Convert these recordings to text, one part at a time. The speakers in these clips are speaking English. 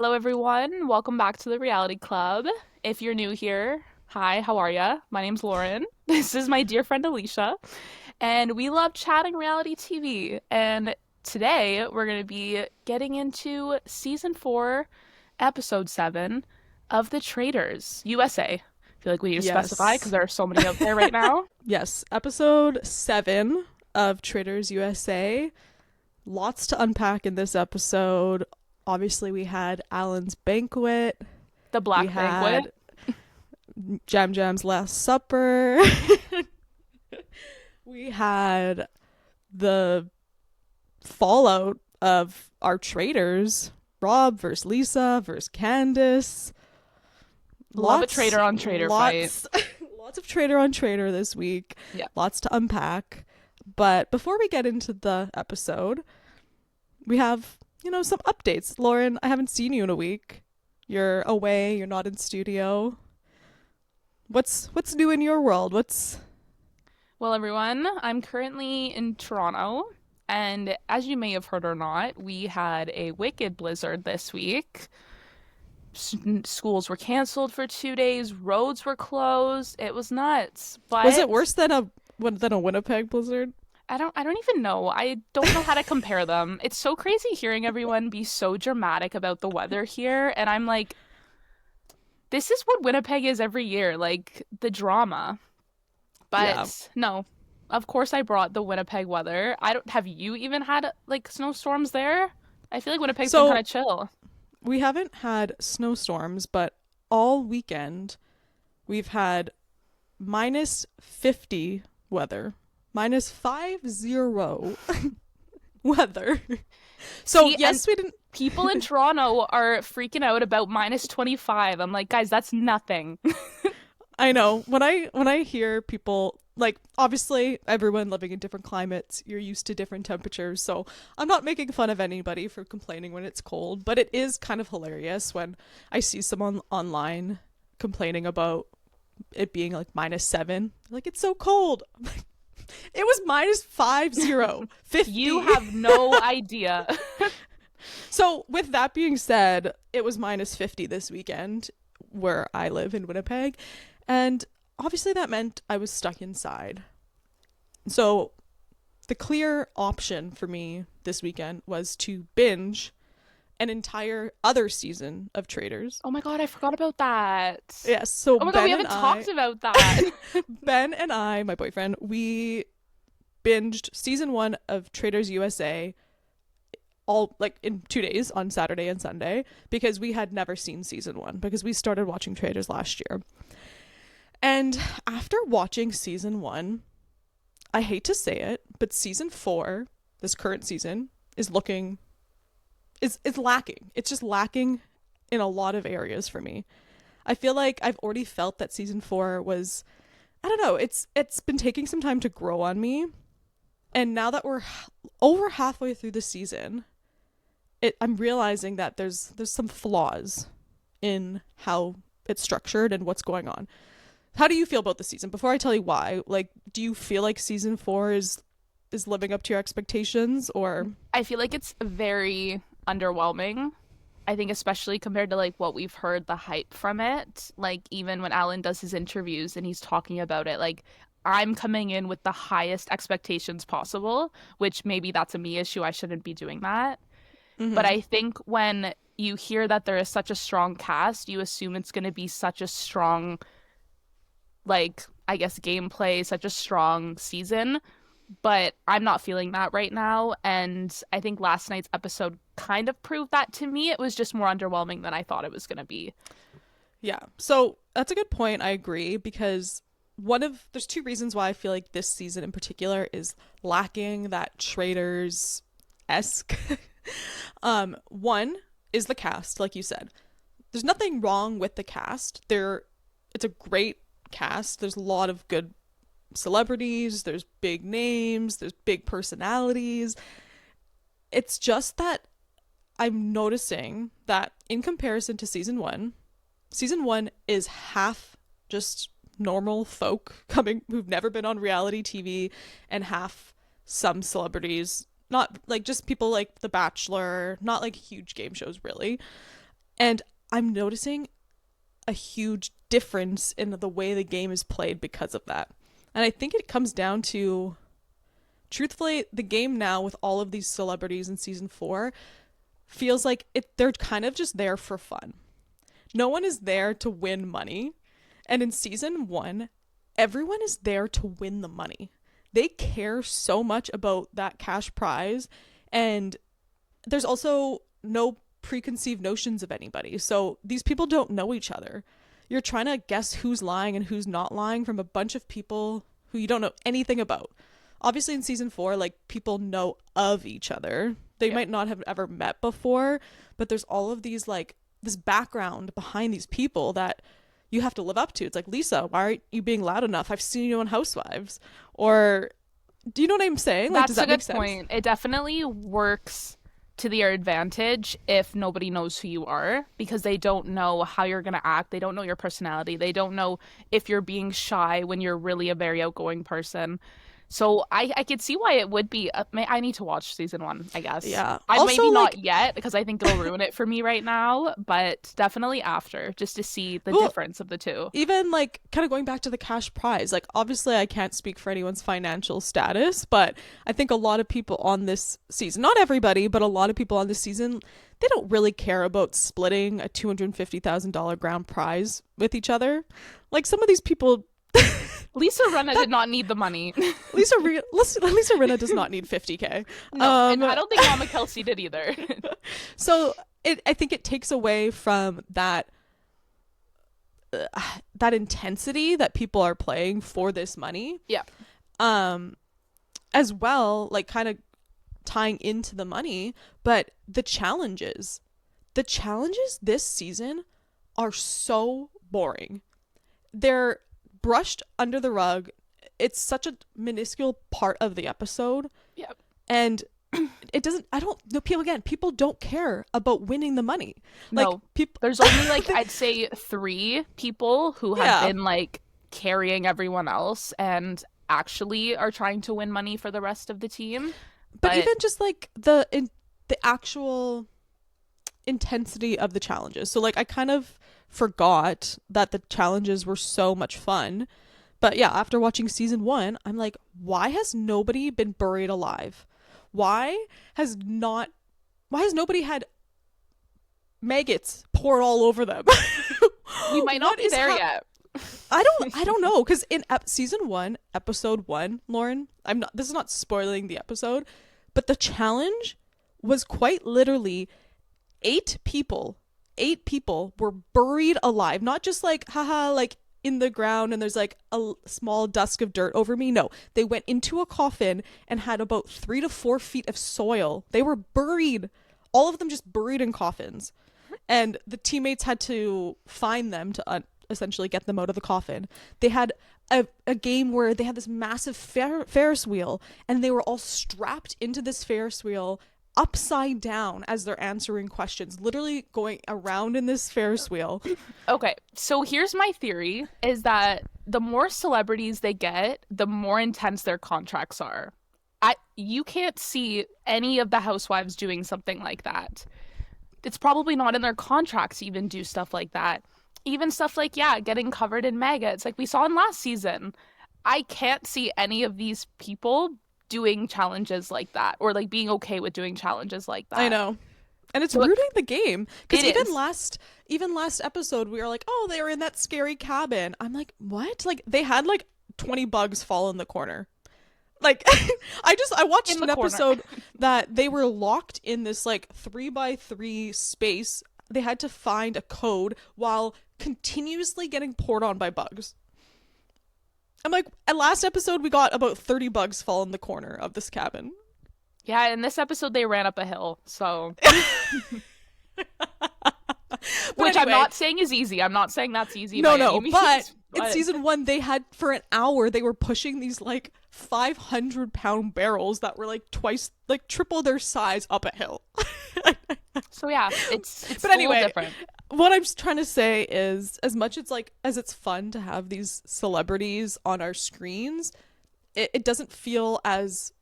Hello, everyone. Welcome back to the Reality Club. If you're new here, hi, how are ya? My name's Lauren. This is my dear friend Alicia, and we love chatting reality TV. And today we're going to be getting into season 4, episode 7 of the Traitors USA. I feel like we need to specify because Yes. there are so many out there right now. Yes. Episode 7 of Traitors USA. Lots to unpack in this episode. Obviously, we had Alan's banquet. The We Black Banquet. had Jam Jam's Last Supper. We had the fallout of our traitors. Rob versus Lisa versus Candiace. Love a Lots, traitor on traitor fight. lots, lots of traitor on traitor this week. Yeah. Lots to unpack. But before we get into the episode, we have, some updates. Lauren, I haven't seen you in a week. You're away, you're not in studio. What's new in your world? Well, everyone, I'm currently in Toronto, and as you may have heard or not, we had a wicked blizzard this week. Schools were canceled for 2 days, roads were closed. It was nuts. Was it But worse than a Winnipeg blizzard? I don't even know. I don't know how to compare them. It's so crazy hearing everyone be so dramatic about the weather here, and I'm like, this is what Winnipeg is every year, like the drama. Yeah. But no, of course I brought the Winnipeg weather. I don't have you even had like snowstorms there? I feel like Winnipeg's been kind So of chill. we haven't had snowstorms, but all weekend we've had -50 weather, -50 weather. So See, and yes, we didn't. people in Toronto are freaking out about -25. I'm like, guys, that's nothing. I know when I hear people, like, obviously everyone living in different climates, you're used to different temperatures. So I'm not making fun of anybody for complaining when it's cold, but it is kind of hilarious when I see someone online complaining about it being like -7. Like, it's so cold. It was -50, 50. You have no idea. So with that being said, it was -50 this weekend where I live in Winnipeg. And obviously that meant I was stuck inside. So the clear option for me this weekend was to binge an entire other season of Traitors. Oh my God, I forgot about that. Yes, so Oh my God, we haven't talked about that. Ben and I, my boyfriend, we binged season 1 of Traitors USA all like in 2 days on Saturday and Sunday because we had never seen season 1 because we started watching Traitors last year. And after watching season 1, I hate to say it, but season 4, this current season, is looking is lacking. It's just lacking in a lot of areas for me. I feel like I've already felt that season 4 was, I don't know, it's been taking some time to grow on me. And now that we're over halfway through the season, I'm realizing that there's some flaws in how it's structured and what's going on. How do you feel about the season? Before I tell you why, like, do you feel like season 4 is living up to your expectations, or? I feel like it's very underwhelming. I think especially compared to like what we've heard the hype from it. Like even when Alan does his interviews and he's talking about it, like I'm coming in with the highest expectations possible, which maybe that's a me issue. I shouldn't be doing that. But Mm-hmm. I think when you hear that there is such a strong cast, you assume it's going to be such a strong, like, I guess, gameplay, such a strong season. But I'm not feeling that right now. And I think last night's episode kind of proved that to me. It was just more underwhelming than I thought it was going to be. Yeah. So that's a good point. I agree because there's two reasons why I feel like this season in particular is lacking that Traitors esque. One is the cast, like you said. There's nothing wrong with the cast. It's a great cast. There's a lot of good celebrities, there's big names, there's big personalities. It's just that I'm noticing that in comparison to season 1 is half just normal folk coming who've never been on reality TV and half some celebrities, not like just people like The Bachelor, not like huge game shows really. And I'm noticing a huge difference in the way the game is played because of that. And I think it comes down to, truthfully, the game now with all of these celebrities in season 4 feels like they're kind of just there for fun. No one is there to win money. And in season 1, everyone is there to win the money. They care so much about that cash prize, and there's also no preconceived notions of anybody. So these people don't know each other. You're trying to guess who's lying and who's not lying from a bunch of people who you don't know anything about. Obviously in season 4, like, people know of each other. They might not have ever met before, but there's all of these, like, this background behind these people that you have to live up to. It's like, Lisa, why aren't you being loud enough? I've seen you on Housewives. Or, do you know what I'm saying? Like, does That's a that make good sense? point. It definitely works to their advantage if nobody knows who you are, because they don't know how you're going to act. They don't know your personality. They don't know if you're being shy when you're really a very outgoing person. So I could see why it would be. I need to watch season 1, I guess. Yeah. I Also, maybe not like, yet because I think it'll ruin it for me right now, but definitely after, just to see the well, difference of the two. even like kind of going back to the cash prize, like, obviously I can't speak for anyone's financial status, but I think a lot of people on this season, not everybody, but a lot of people on this season, they don't really care about splitting a $250,000 grand prize with each other. Like, some of these people, Lisa Rinna did not need the money. Lisa Rinna does not need 50K. No, and I don't think Mama Kelsey did either. So I think it takes away from that intensity that people are playing for this money. Yeah. As well, like, kind of tying into the money, but the challenges this season are so boring. They're brushed under the rug. It's such a minuscule part of the episode. Yep. And it doesn't, I don't know, people don't care about winning the money. Like, No, there's only, like, I'd say 3 people who have been, like, carrying everyone else and actually are trying to win money for the rest of the team. But even just, like, the actual intensity of the challenges. So, like, I kind of forgot that the challenges were so much fun. But yeah, after watching season 1, I'm like, why has nobody been buried alive? Why has nobody had maggots poured all over them? We might not be there yet. I don't know, because in season 1, episode 1, Lauren, this is not spoiling the episode, but the challenge was quite literally 8 people were buried alive, not just like, haha, like, in the ground and there's like a small dusk of dirt over me. No, they went into a coffin and had about 3 to 4 feet of soil. They were buried, all of them just buried in coffins, and the teammates had to find them to essentially get them out of the coffin. They had a game where they had this massive Ferris wheel, and they were all strapped into this Ferris wheel upside down as they're answering questions, literally going around in this Ferris wheel. Okay, so here's my theory, is that the more celebrities they get, the more intense their contracts are. You can't see any of the housewives doing something like that. It's probably not in their contracts to even do stuff like that. Even stuff like, getting covered in maggots, like we saw in last season. I can't see any of these people doing challenges like that, or like being okay with doing challenges like that. I know. And it's ruining the game, because even last episode we were like, oh, they were in that scary cabin. I'm like, what? Like, they had like 20 bugs fall in the corner. Like, I watched an episode that they were locked in this like 3x3 space. They had to find a code while continuously getting poured on by bugs. I'm like, at last episode we got about 30 bugs fall in the corner of this cabin. Yeah, in this episode they ran up a hill, so which anyway, I'm not saying is easy. I'm not saying that's easy. No, but in season 1 they had, for an hour, they were pushing these like 500-pound barrels that were like triple their size up a hill. So yeah, it's but anyway, different. What I'm trying to say is, as much as it's fun to have these celebrities on our screens, it doesn't feel as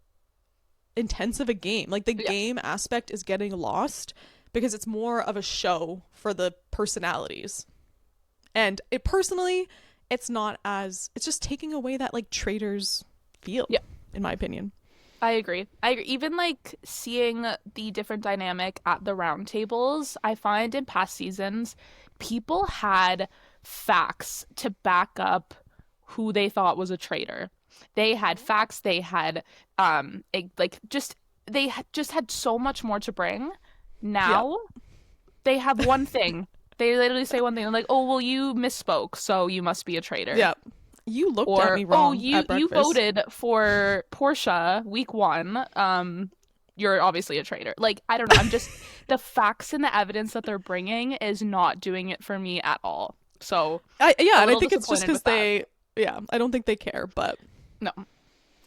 intense of a game. Like, the game aspect is getting lost because it's more of a show for the personalities. And it personally, it's not as, it's just taking away that like Traitors feel, Yeah, in my opinion. I agree. I agree. Even like seeing the different dynamic at the roundtables, I find in past seasons, people had facts to back up who they thought was a traitor. They had facts, they had like just just had so much more to bring. Yeah. Now they have one thing. They literally say one thing. They're like, "Oh, well, you misspoke, so you must be a traitor." Yeah. You looked at Or, me "Oh, wrong you at you breakfast. voted for Portia week 1. You're obviously a traitor." Like, I don't know. I'm just the facts and the evidence that they're bringing is not doing it for me at all. So, Yeah, a and I little think it's just disappointed because with that. I don't think they care, but No,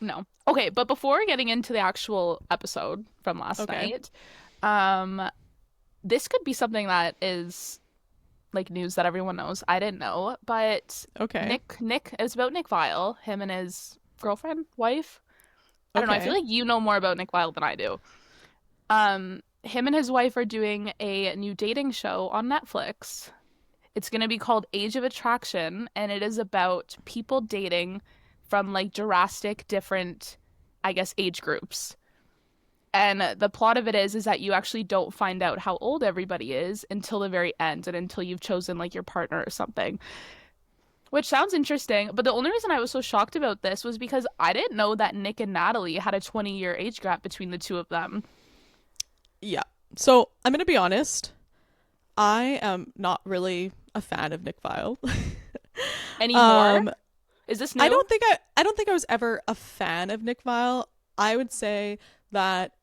no. Okay, but before getting into the actual episode from last okay. night, um, this could be something that is like news that everyone knows. I didn't know, but Okay. it's about Nick Vile, him and his girlfriend, wife. I don't know. I feel Okay. like you know more about Nick Vile than I do. Him and his wife are doing a new dating show on Netflix. It's going to be called Age of Attraction, and it is about people dating from like drastic different, I guess, age groups. And the plot of it is that you actually don't find out how old everybody is until the very end and until you've chosen like your partner or something. Which sounds interesting, but the only reason I was so shocked about this was because I didn't know that Nick and Natalie had a 20-year age gap between the two of them. Yeah. So I'm gonna be honest. I am not really a fan of Nick Vile. Anymore? um, Is this I new? don't think I don't think I was ever a fan of Nick Vile. I would say that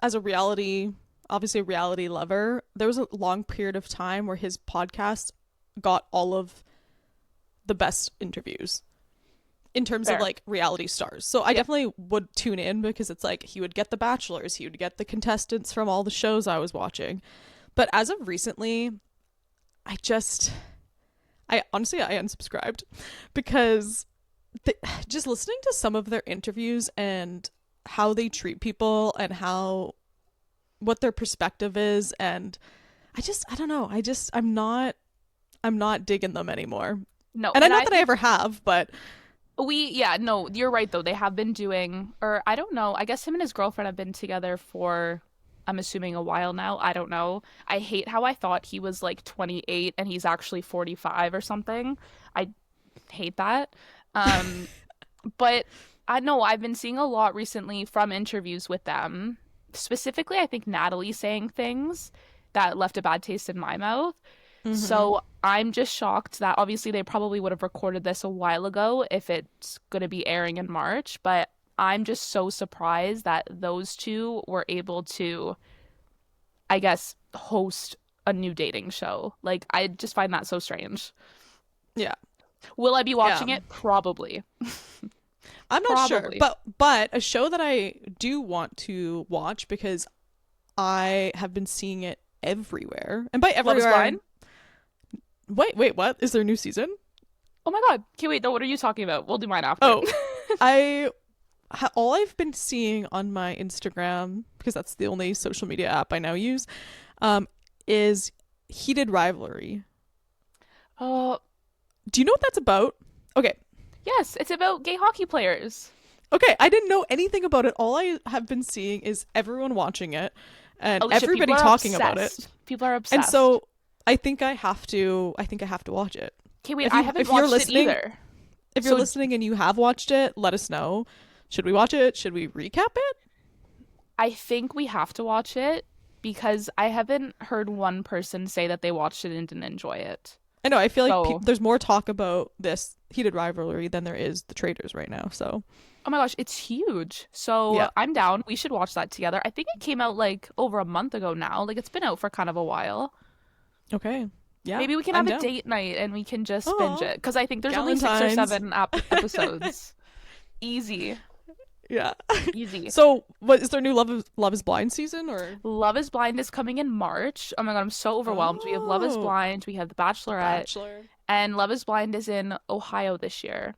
as a obviously a reality lover, there was a long period of time where his podcast got all of the best interviews in terms of Fair. like reality stars. So I Yep. definitely would tune in because it's like he would get the bachelors, he would get the contestants from all the shows I was watching. But as of recently, I just I honestly I unsubscribed because just listening to some of their interviews and how they treat people and how what their perspective is, and I don't know, I'm not digging them anymore. No, And I and not I that I ever have, but yeah, no, you're right though. They have been doing, or I don't know. I guess him and his girlfriend have been together for, I'm assuming, a while now. I don't know. I hate how I thought he was like 28 and he's actually 45 or something. I hate that. Um, but I know I've been seeing a lot recently from interviews with them. Specifically, I think Natalie saying things that left a bad taste in my mouth. mm-hmm. So I'm just shocked that obviously they probably would have recorded this a while ago if it's going to be airing in March, but I'm just so surprised that those two were able to, I guess, host a new dating show. Like, I just find that so strange. Yeah. Will I be Yeah. watching it? Probably. I'm not sure, Probably. but a show that I do want to watch because I have been seeing it everywhere. And by Love is everywhere, Blind? wait, what? Is there a new season? Oh my God. Okay, wait, no, what are you talking about? We'll do mine after. Oh, I all I've been seeing on my Instagram, because that's the only social media app I now use, is Heated Rivalry. Oh, Do you know what that's about? Okay. yes, it's about gay hockey players. Okay, I didn't know anything about it. All I have been seeing is everyone watching it and Alicia, everybody people are talking about it. obsessed. People are And obsessed. so I think I have to watch it. Okay, wait, I haven't If you're watched it listening, either. if you're So listening and you have watched it, let us know. Should we watch it? Should we recap it? I think we have to watch it because I haven't heard one person say that they watched it and didn't enjoy it. I know, I feel like So, there's more talk about this Heated Rivalry than there is the Traitors right now. So, oh my gosh, it's huge. So yeah. I'm down. We should watch that together. I think it came out like over a month ago now. Like it's been out for kind of a while. Okay. Yeah, Maybe we can I'm have a down. date night and we can just binge Oh, it because I think there's only six or Galentine's. seven episodes. Easy, Yeah. easy. So, what is there a new Love is Blind season or? Love is Blind is coming in March. Oh my God, I'm so overwhelmed. We have Love is Oh, Blind, we have The Bachelorette, Bachelor. and Love is Blind is in Ohio this year.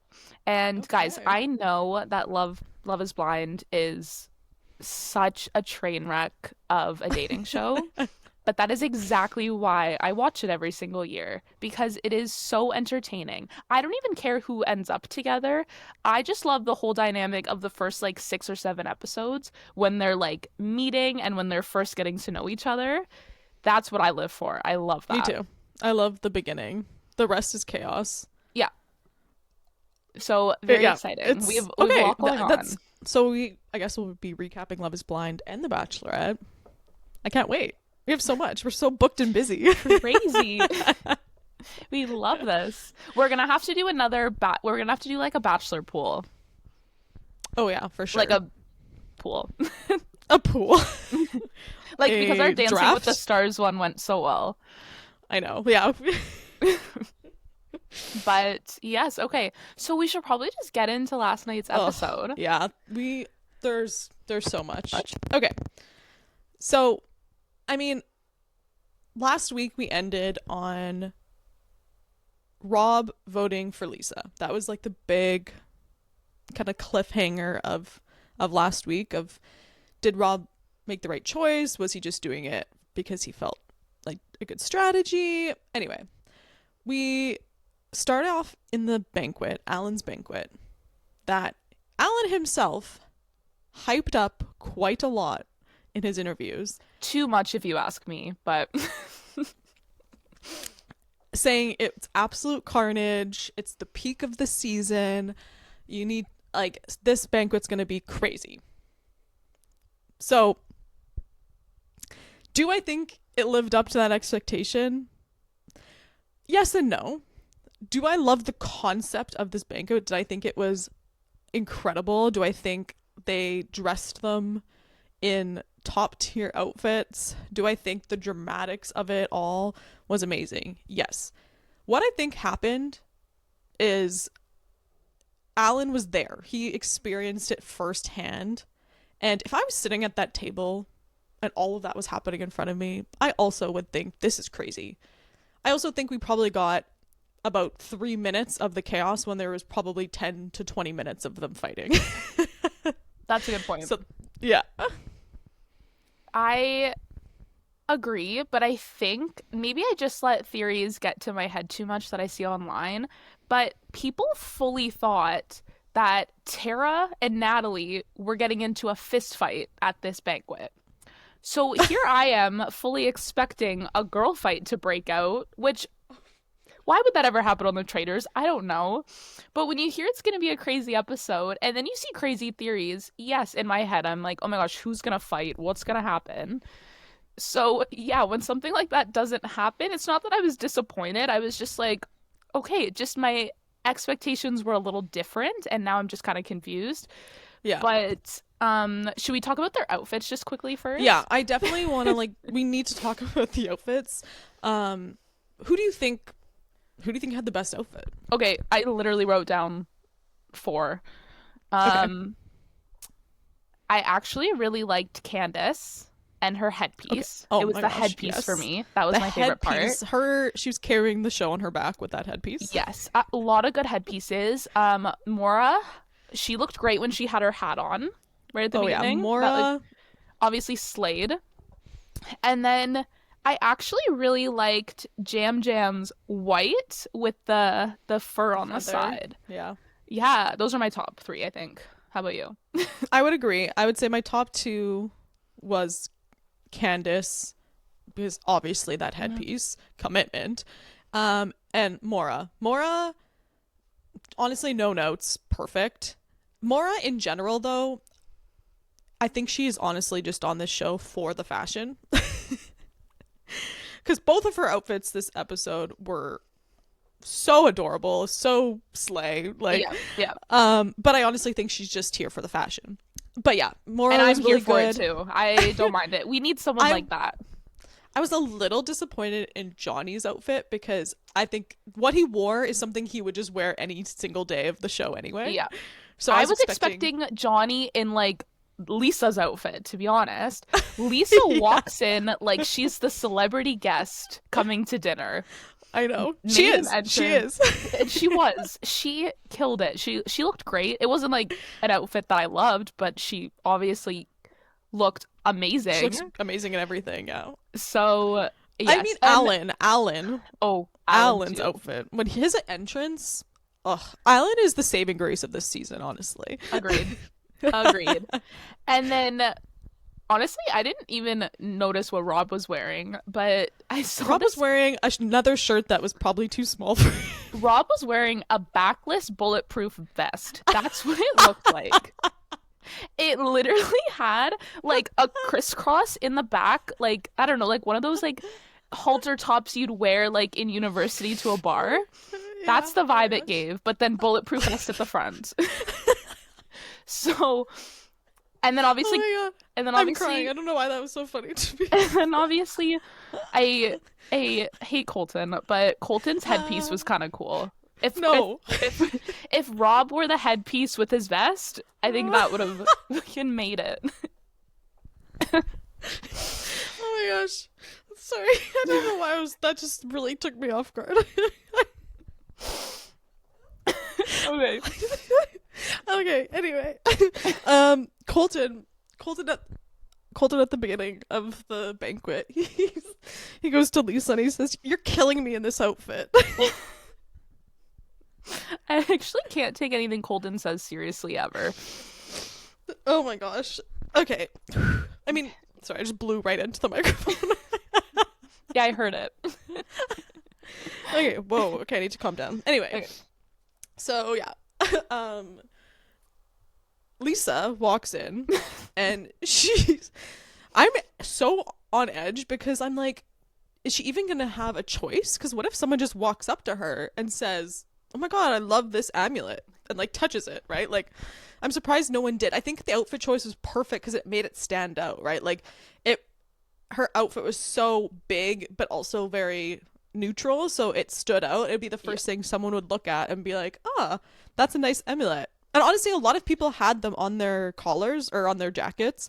And guys, Okay. I know that Love is Blind is such a train wreck of a dating show. But that is exactly why I watch it every single year because it is so entertaining. I don't even care who ends up together. I just love the whole dynamic of the first like 6 or 7 episodes when they're like meeting and when they're first getting to know each other. That's what I live for. I love Me that. too. I love the beginning. The rest is chaos. Yeah. So very Yeah, exciting. it's We've a okay. lot going That's on. so we. I guess we'll be recapping Love Is Blind and The Bachelorette. I can't wait. We have so much. We're so booked and busy. Crazy. We love this. We're gonna have to do we're gonna have to do like a bachelor pool. Oh yeah, for Like sure. a pool. A pool. Like because our A Dancing with the draft. Stars one went so well. I know. Yeah. But yes, okay. So we should probably just get into last night's Oh episode. yeah. There's so much. Okay. So, I mean, last week we ended on Rob voting for Lisa. That was like the big kind of cliffhanger of last week of did Rob make the right choice? Was he just doing it because he felt like a good strategy? Anyway, we start off in the banquet, Alan's banquet, that Alan himself hyped up quite a lot in his interviews, Too much if you ask me, but saying it's absolute carnage, it's the peak of the season, you need, like, this banquet's gonna be crazy. So, do I think it lived up to that expectation? Yes and no. Do I love the concept of this banquet? Did I think it was incredible? Do I think they dressed them in top tier outfits? Do I think the dramatics of it all was amazing? Yes. What I think happened is Alan was there. He experienced it firsthand. And if I was sitting at that table and all of that was happening in front of me, I also would think this is crazy. I also think we probably got about 3 minutes of the chaos when there was probably 10 to 20 minutes of them fighting. that's a good point. So, yeah. I agree, but I think maybe I just let theories get to my head too much that I see online. But people fully thought that Tara and Natalie were getting into a fist fight at this banquet. So here I am fully expecting a girl fight to break out, which why would that ever happen on the Traitors? I don't know. But when you hear it's going to be a crazy episode and then you see crazy theories, yes, in my head, I'm like, oh my gosh, who's going to fight? What's going to happen? So, yeah, when something like that doesn't happen, it's not that I was disappointed. I was just like, okay, just my expectations were a little different and now I'm just kind of confused. Yeah. But should we talk about their outfits just quickly first? Yeah, I definitely want to, like, we need to talk about the outfits. Who do you think had the best outfit? Okay, I literally wrote down 4. Okay. I actually really liked Candiace and her Okay. headpiece. Oh It was my the gosh, headpiece for yes. me. That was The my favorite part. headpiece, she was carrying the show on her back with that headpiece. Yes, a lot of good headpieces. Mora, she looked great when she had her hat on right at the Oh yeah, beginning. That, Mora. obviously slayed. And then I actually really liked Jam Jam's white with the fur on the Feather. side. Yeah. Yeah, those are my top 3, I think. How about you? I would agree. I would say my top 2 was Candice, because obviously that headpiece, commitment. And Mora. Mora, honestly, no notes, perfect. Mora in general, though, I think she is honestly just on this show for the fashion. Because both of her outfits this episode were so adorable, so slay. Like, Yeah, yeah. but I honestly think she's just here for the fashion. But yeah, Mora And was I'm really here for it good. too. I don't mind it. We need someone I like that. I was a little disappointed in Johnny's outfit because I think what he wore is something he would just wear any single day of the show anyway. Yeah. So I I was was expecting expecting Johnny in like Lisa's outfit, to be honest. Lisa Yeah, walks in like she's the celebrity guest coming to dinner. I know. She Made an is. She entrance. is. And she killed it. She looked great. It wasn't like an outfit that I loved, but she obviously looked She looks amazing. amazing and everything. Yeah. So I mean, yes, and oh, Alan Alan's too. outfit when his entrance. Ugh, Alan is the saving grace of this season, honestly. Agreed. Agreed. And then honestly, I didn't even notice what Rob was wearing, but I saw Rob was this. wearing another shirt that was probably too small for him. Rob was wearing a backless bulletproof vest. That's what it looked like. It literally had like a crisscross in the back, like I don't know, like one of those like halter tops you'd wear like in university to a bar. Yeah. That's the Oh my vibe it gosh. gave, but then bulletproof vest at the front. So, and then Oh obviously, my god. and then I'm crying. obviously, I don't know why that was so funny to me. and then obviously, I I hate Colton, but Colton's headpiece was kind of cool. If if No. if if Rob wore the headpiece with his vest, I think that would have fucking made it. Oh my gosh. Sorry. I don't know why that just really took me off guard. Okay. Okay, anyway. Colton Colton at Colton at the beginning of the banquet. He goes to Lisa and he says, "You're killing me in this outfit." I actually can't take anything Colton says seriously ever. Oh my gosh. Okay. I mean, sorry, I just blew right into the microphone. Yeah, I heard it. Okay, whoa. Okay, I need to calm down. Anyway, Okay. so yeah. um Lisa walks in and I'm so on edge because I'm like, is she even gonna have a choice? Because what if someone just walks up to her and says, "Oh my god, I love this amulet," and like touches it, right? Like, I'm surprised no one did. I think the outfit choice was perfect because it made it stand out, right? Like, her outfit was so big but also very neutral, so it stood out. It'd be the Yeah. first thing someone would look at and be like, "Ah, that's a nice amulet." And honestly, a lot of people had them on their collars or on their jackets,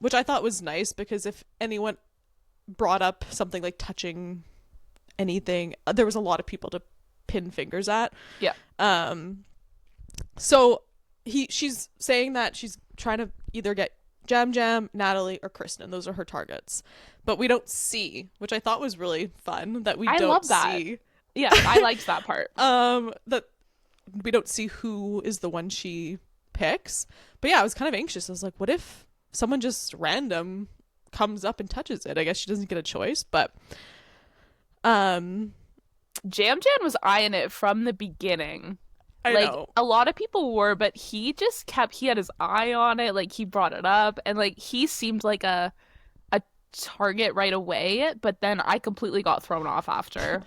which I thought was nice because if anyone brought up something like touching anything, there was a lot of people to pin fingers at. Yeah. Um, so she's saying that she's trying to either get Jam Jam, Natalie, or Kristen. Those are her targets. But we don't see, which I thought was really fun, that we I don't love that. see. Yeah, I liked that part. That we don't see who is the one she picks. But yeah, I was kind of anxious. I was like, what if someone just random comes up and touches it? I guess she doesn't get a choice, but um Jam Jam was eyeing it from the beginning. I Like know. a lot of people were, but he had his eye on it, like he brought it up and like he seemed like a target right away, but then I completely got thrown off after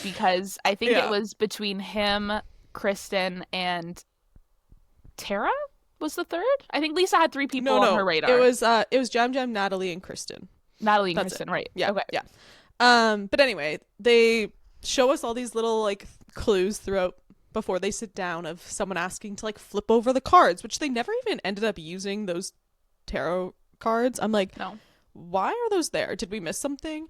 because I think it Yeah. was between him, Kristen, and Tara was the third. I think Lisa had three people No, on her no. radar. It was Jam Jam, Natalie, and Kristen. Natalie and That's it. Kristen, right? Yeah, Okay. yeah. But anyway, they show us all these little like clues throughout before they sit down of someone asking to like flip over the cards, which they never even ended up using those tarot cards. I'm like, No. why are those there? Did we miss something?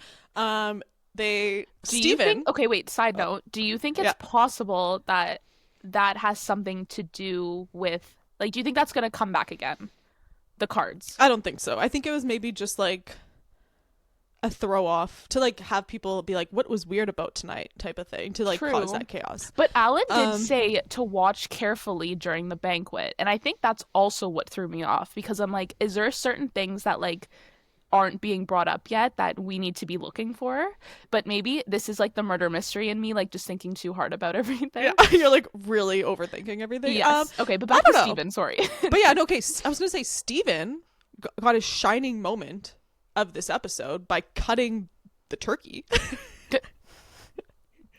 They Do you Steven. think, okay, wait, side note, do you think it's Yeah, possible that that has something to do with, like, do you think that's going to come back again? The cards. I don't think so. I think it was maybe just like a throw off to like have people be like, what was weird about tonight type of thing to like cause True. that chaos. But Alan did Um, say to watch carefully during the banquet. And I think that's also what threw me off because I'm like, is there certain things that, like, aren't being brought up yet that we need to be looking for? But maybe this is like the murder mystery in me, like, just thinking too hard about everything. yeah, you're like really overthinking everything. Yes. Okay, but I back to don't know. Steven, sorry. But yeah, no, okay. I was gonna say Steven got his shining moment of this episode by cutting the turkey.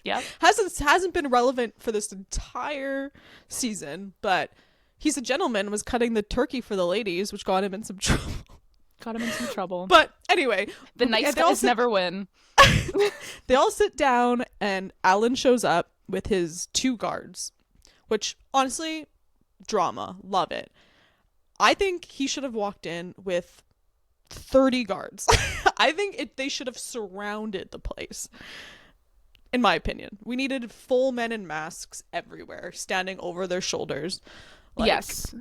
Yep. Hasn't been relevant for this entire season, but he's a gentleman, was cutting the turkey for the ladies, which got him in some trouble. Got him in some trouble. But anyway, The nice they all guys never win. they all sit down, and Alan shows up with his two guards, which honestly, drama, love it. I think he should have walked in with 30 guards. I think they should have surrounded the place. In my opinion, we needed full men in masks everywhere, standing over their shoulders. Like, Yes.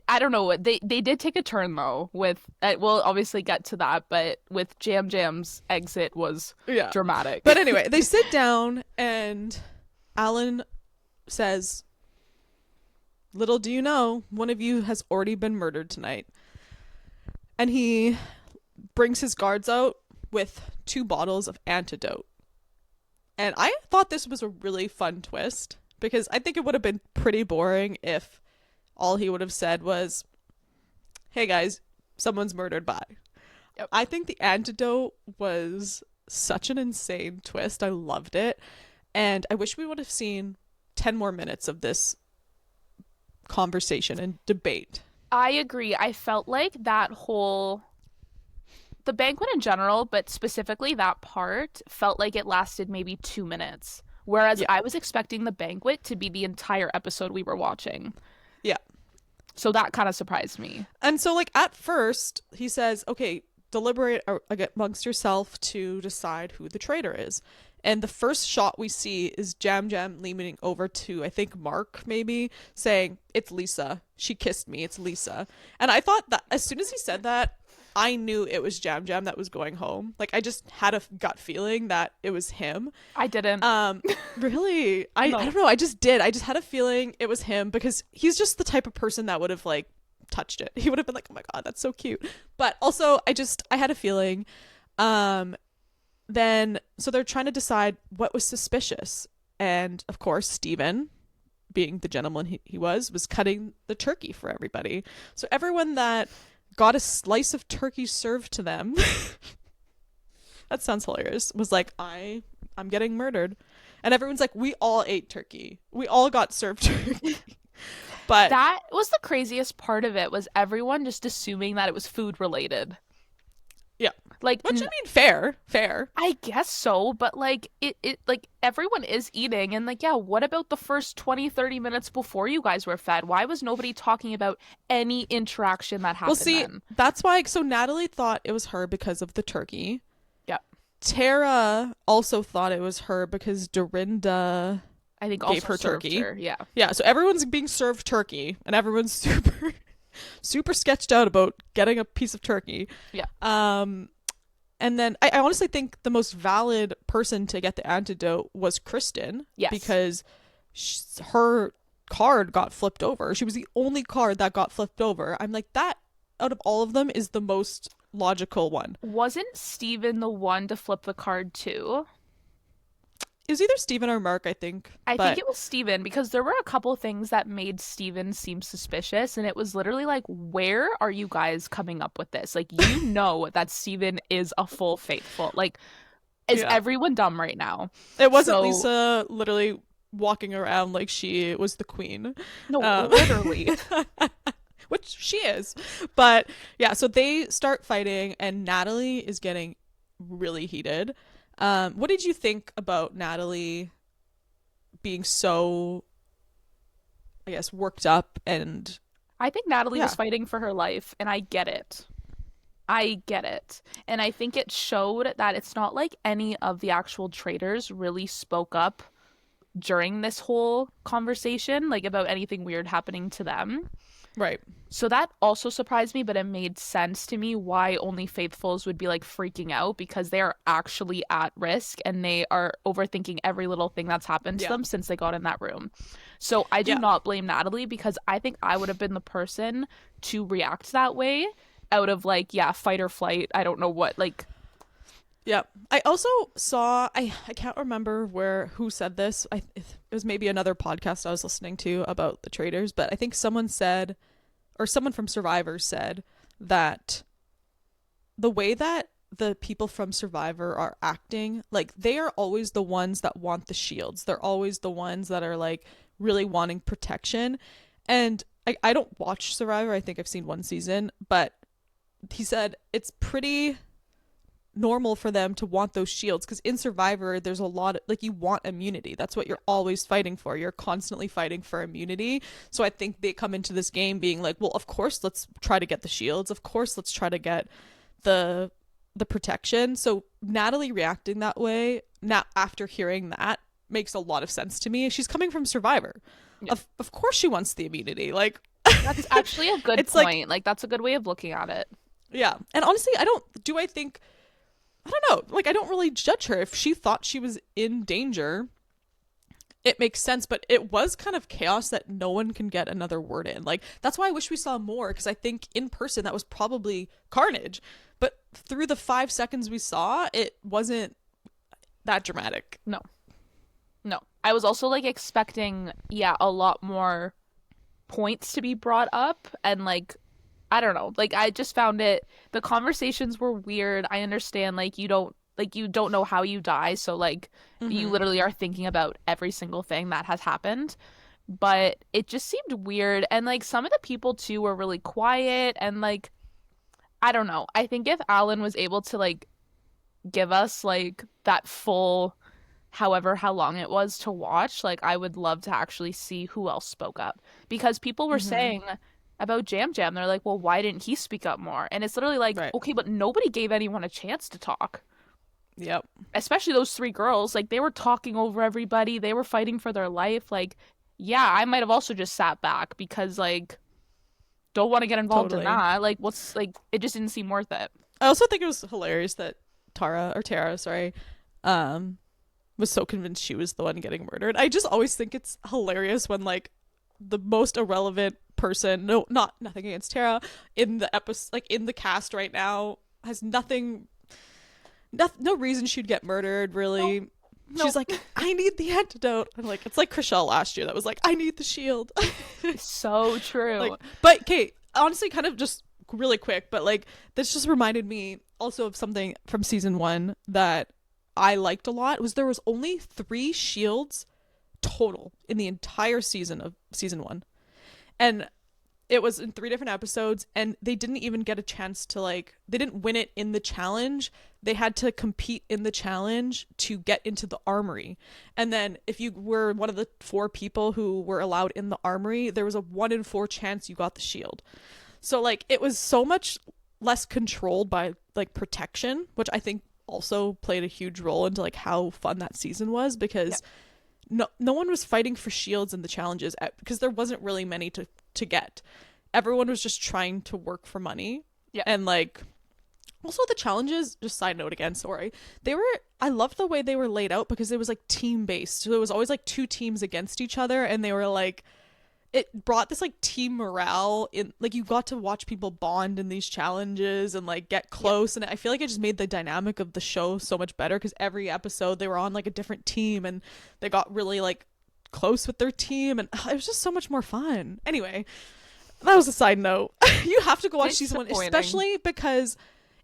I don't know what they did take a turn though with we'll obviously get to that, but with Jam Jam's exit was Yeah. dramatic. But anyway, they sit down and Alan says, "Little do you know, one of you has already been murdered tonight." And he brings his guards out with 2 bottles of antidote. And I thought this was a really fun twist because I think it would have been pretty boring if all he would have said was, "Hey guys, someone's murdered by." Yep. I think the antidote was such an insane twist. I loved it. And I wish we would have seen 10 more minutes of this conversation and debate. I agree. I felt like the banquet in general, but specifically that part, felt like it lasted maybe 2 minutes. Whereas Yeah. I was expecting the banquet to be the entire episode we were watching. Yeah. So that kind of surprised me. And so, like, at first, he says, "Okay, deliberate amongst yourself to decide who the traitor is." And the first shot we see is Jam Jam leaning over to, I think, Mark, maybe, saying, "It's Lisa. She kissed me. It's Lisa." And I thought that as soon as he said that, I knew it was Jam Jam that was going home. Like, I just had a gut feeling that it was him. I didn't. Really? I No. don't know. I just did. I just had a feeling it was him because he's just the type of person that would have, like, touched it. He would have been like, "Oh my God, that's so cute." But also, I had a feeling. Then, so they're trying to decide what was suspicious. And of course, Steven, being the gentleman he was cutting the turkey for everybody. So everyone that got a slice of turkey served to them, that sounds hilarious, was like, I'm getting murdered. And everyone's like, "We all ate turkey. We all got served turkey." But That was the craziest part of it, was everyone just assuming that it was food related. yeah, Like, which I mean, fair. I guess so, but like it like everyone is eating, and like, yeah, what about the first 20-30 minutes before you guys were fed? Why was nobody talking about any interaction that happened Well, see, then? that's why. So Natalie thought it was her because of the turkey. Yeah. Tara also thought it was her because Dorinda I think gave also her served turkey. her, yeah. Yeah, so everyone's being served turkey, and everyone's super sketched out about getting a piece of turkey. Yeah. And then I honestly think the most valid person to get the antidote was Kristen. Yes. Because her card got flipped over. She was the only card that got flipped over. I'm like, that out of all of them is the most logical one. Wasn't Steven the one to flip the card too? It was either Steven or Mark, I think. I think it was Steven, because there were a couple things that made Steven seem suspicious, and it was literally like, where are you guys coming up with this? Like, you know that Steven is a full faithful. Like, is everyone dumb right now? It wasn't Lisa literally walking around like she was the queen. No, literally. Which she is. But yeah, so they start fighting and Natalie is getting really heated. What did you think about Natalie being so, I guess, worked up? And I think Natalie was fighting for her life, and I get it. And I think it showed that it's not like any of the actual traitors really spoke up during this whole conversation, like about anything weird happening to them. Right. So that also surprised me, but it made sense to me why only faithfuls would be like freaking out, because they are actually at risk and they are overthinking every little thing that's happened to them since they got in that room. So I do not blame Natalie, because I think I would have been the person to react that way out of like, fight or flight. I don't know what, like. Yeah. I also saw, I can't remember who said this. It was maybe another podcast I was listening to about the traitors, but I think someone said, or someone from Survivor said, that the way that the people from Survivor are acting, like, they are always the ones that want the shields. They're always the ones that are like really wanting protection. And I don't watch Survivor. I think I've seen one season, but he said it's pretty normal for them to want those shields, because in Survivor there's a lot of, like, you want immunity. That's what you're always fighting for. You're constantly fighting for immunity. So I think they come into this game being like, well, of course let's try to get the shields, of course let's try to get the protection. So Natalie reacting that way now after hearing that makes a lot of sense to me. She's coming from Survivor. Of course she wants the immunity. Like, That's actually a good It's like, point. Like that's a good way of looking at it. yeah. And honestly, I think, I don't know. Like, I don't really judge her. If she thought she was in danger, it makes sense, but it was kind of chaos that no one can get another word in. Like, that's why I wish we saw more, because I think in person that was probably carnage. But through the 5 seconds we saw, it wasn't that dramatic. No. No. I was also like expecting, yeah, a lot more points to be brought up and like I don't know. Like I just found it the conversations were weird. I understand like you don't know how you die, so like you Mm-hmm. literally are thinking about every single thing that has happened. But it just seemed weird and like some of the people too were really quiet and like I don't know. I think if Alan was able to like give us like that full however how long it was to watch, like I would love to actually see who else spoke up because people were Mm-hmm. saying about Jam Jam, they're like, well, why didn't he speak up more? And it's literally like, Right. okay, but nobody gave anyone a chance to talk, Yep. especially those three girls. Like they were talking over everybody, they were fighting for their life. Like, yeah, I might have also just sat back because like don't want to get involved in Totally. that. Like, what's like, it just didn't seem worth it. I also think it was hilarious that Tara, sorry, um, was so convinced she was the one getting murdered. I just always think it's hilarious when like the most irrelevant person, no, not nothing against Tara, in the episode, like in the cast right now, has no reason she'd get murdered No, really. no, She's like, I need the antidote. I'm like, it's like Chriselle last year that was like, I need the shield. so Like, true. but Kate, honestly, kind of just really quick, but like this just reminded me also of something from season one that I liked a lot was there was only 3 shields total in the entire season of season one. And it was in 3 different episodes, and they didn't even get a chance to like they didn't win it in the challenge. They had to compete in the challenge to get into the armory. And then if you were one of the 4 people who were allowed in the armory, there was a 1 in 4 chance you got the shield. So like it was so much less controlled by like protection, which I think also played a huge role into like how fun that season was Yeah. because no one was fighting for shields in the challenges because there wasn't really many to get. Everyone was just trying to work for money. Yeah. And like also the challenges, just side note again, sorry. They were I loved the way they were laid out because it was like team based. So it was always like 2 teams against each other and they were like it brought this like team morale in like you got to watch people bond in these challenges and like get Yeah. close and I feel like it just made the dynamic of the show so much better because every episode they were on like a different team and they got really like close with their team and it was just so much more fun. Anyway, that was a side note. You have to go watch season one, Disappointing. especially because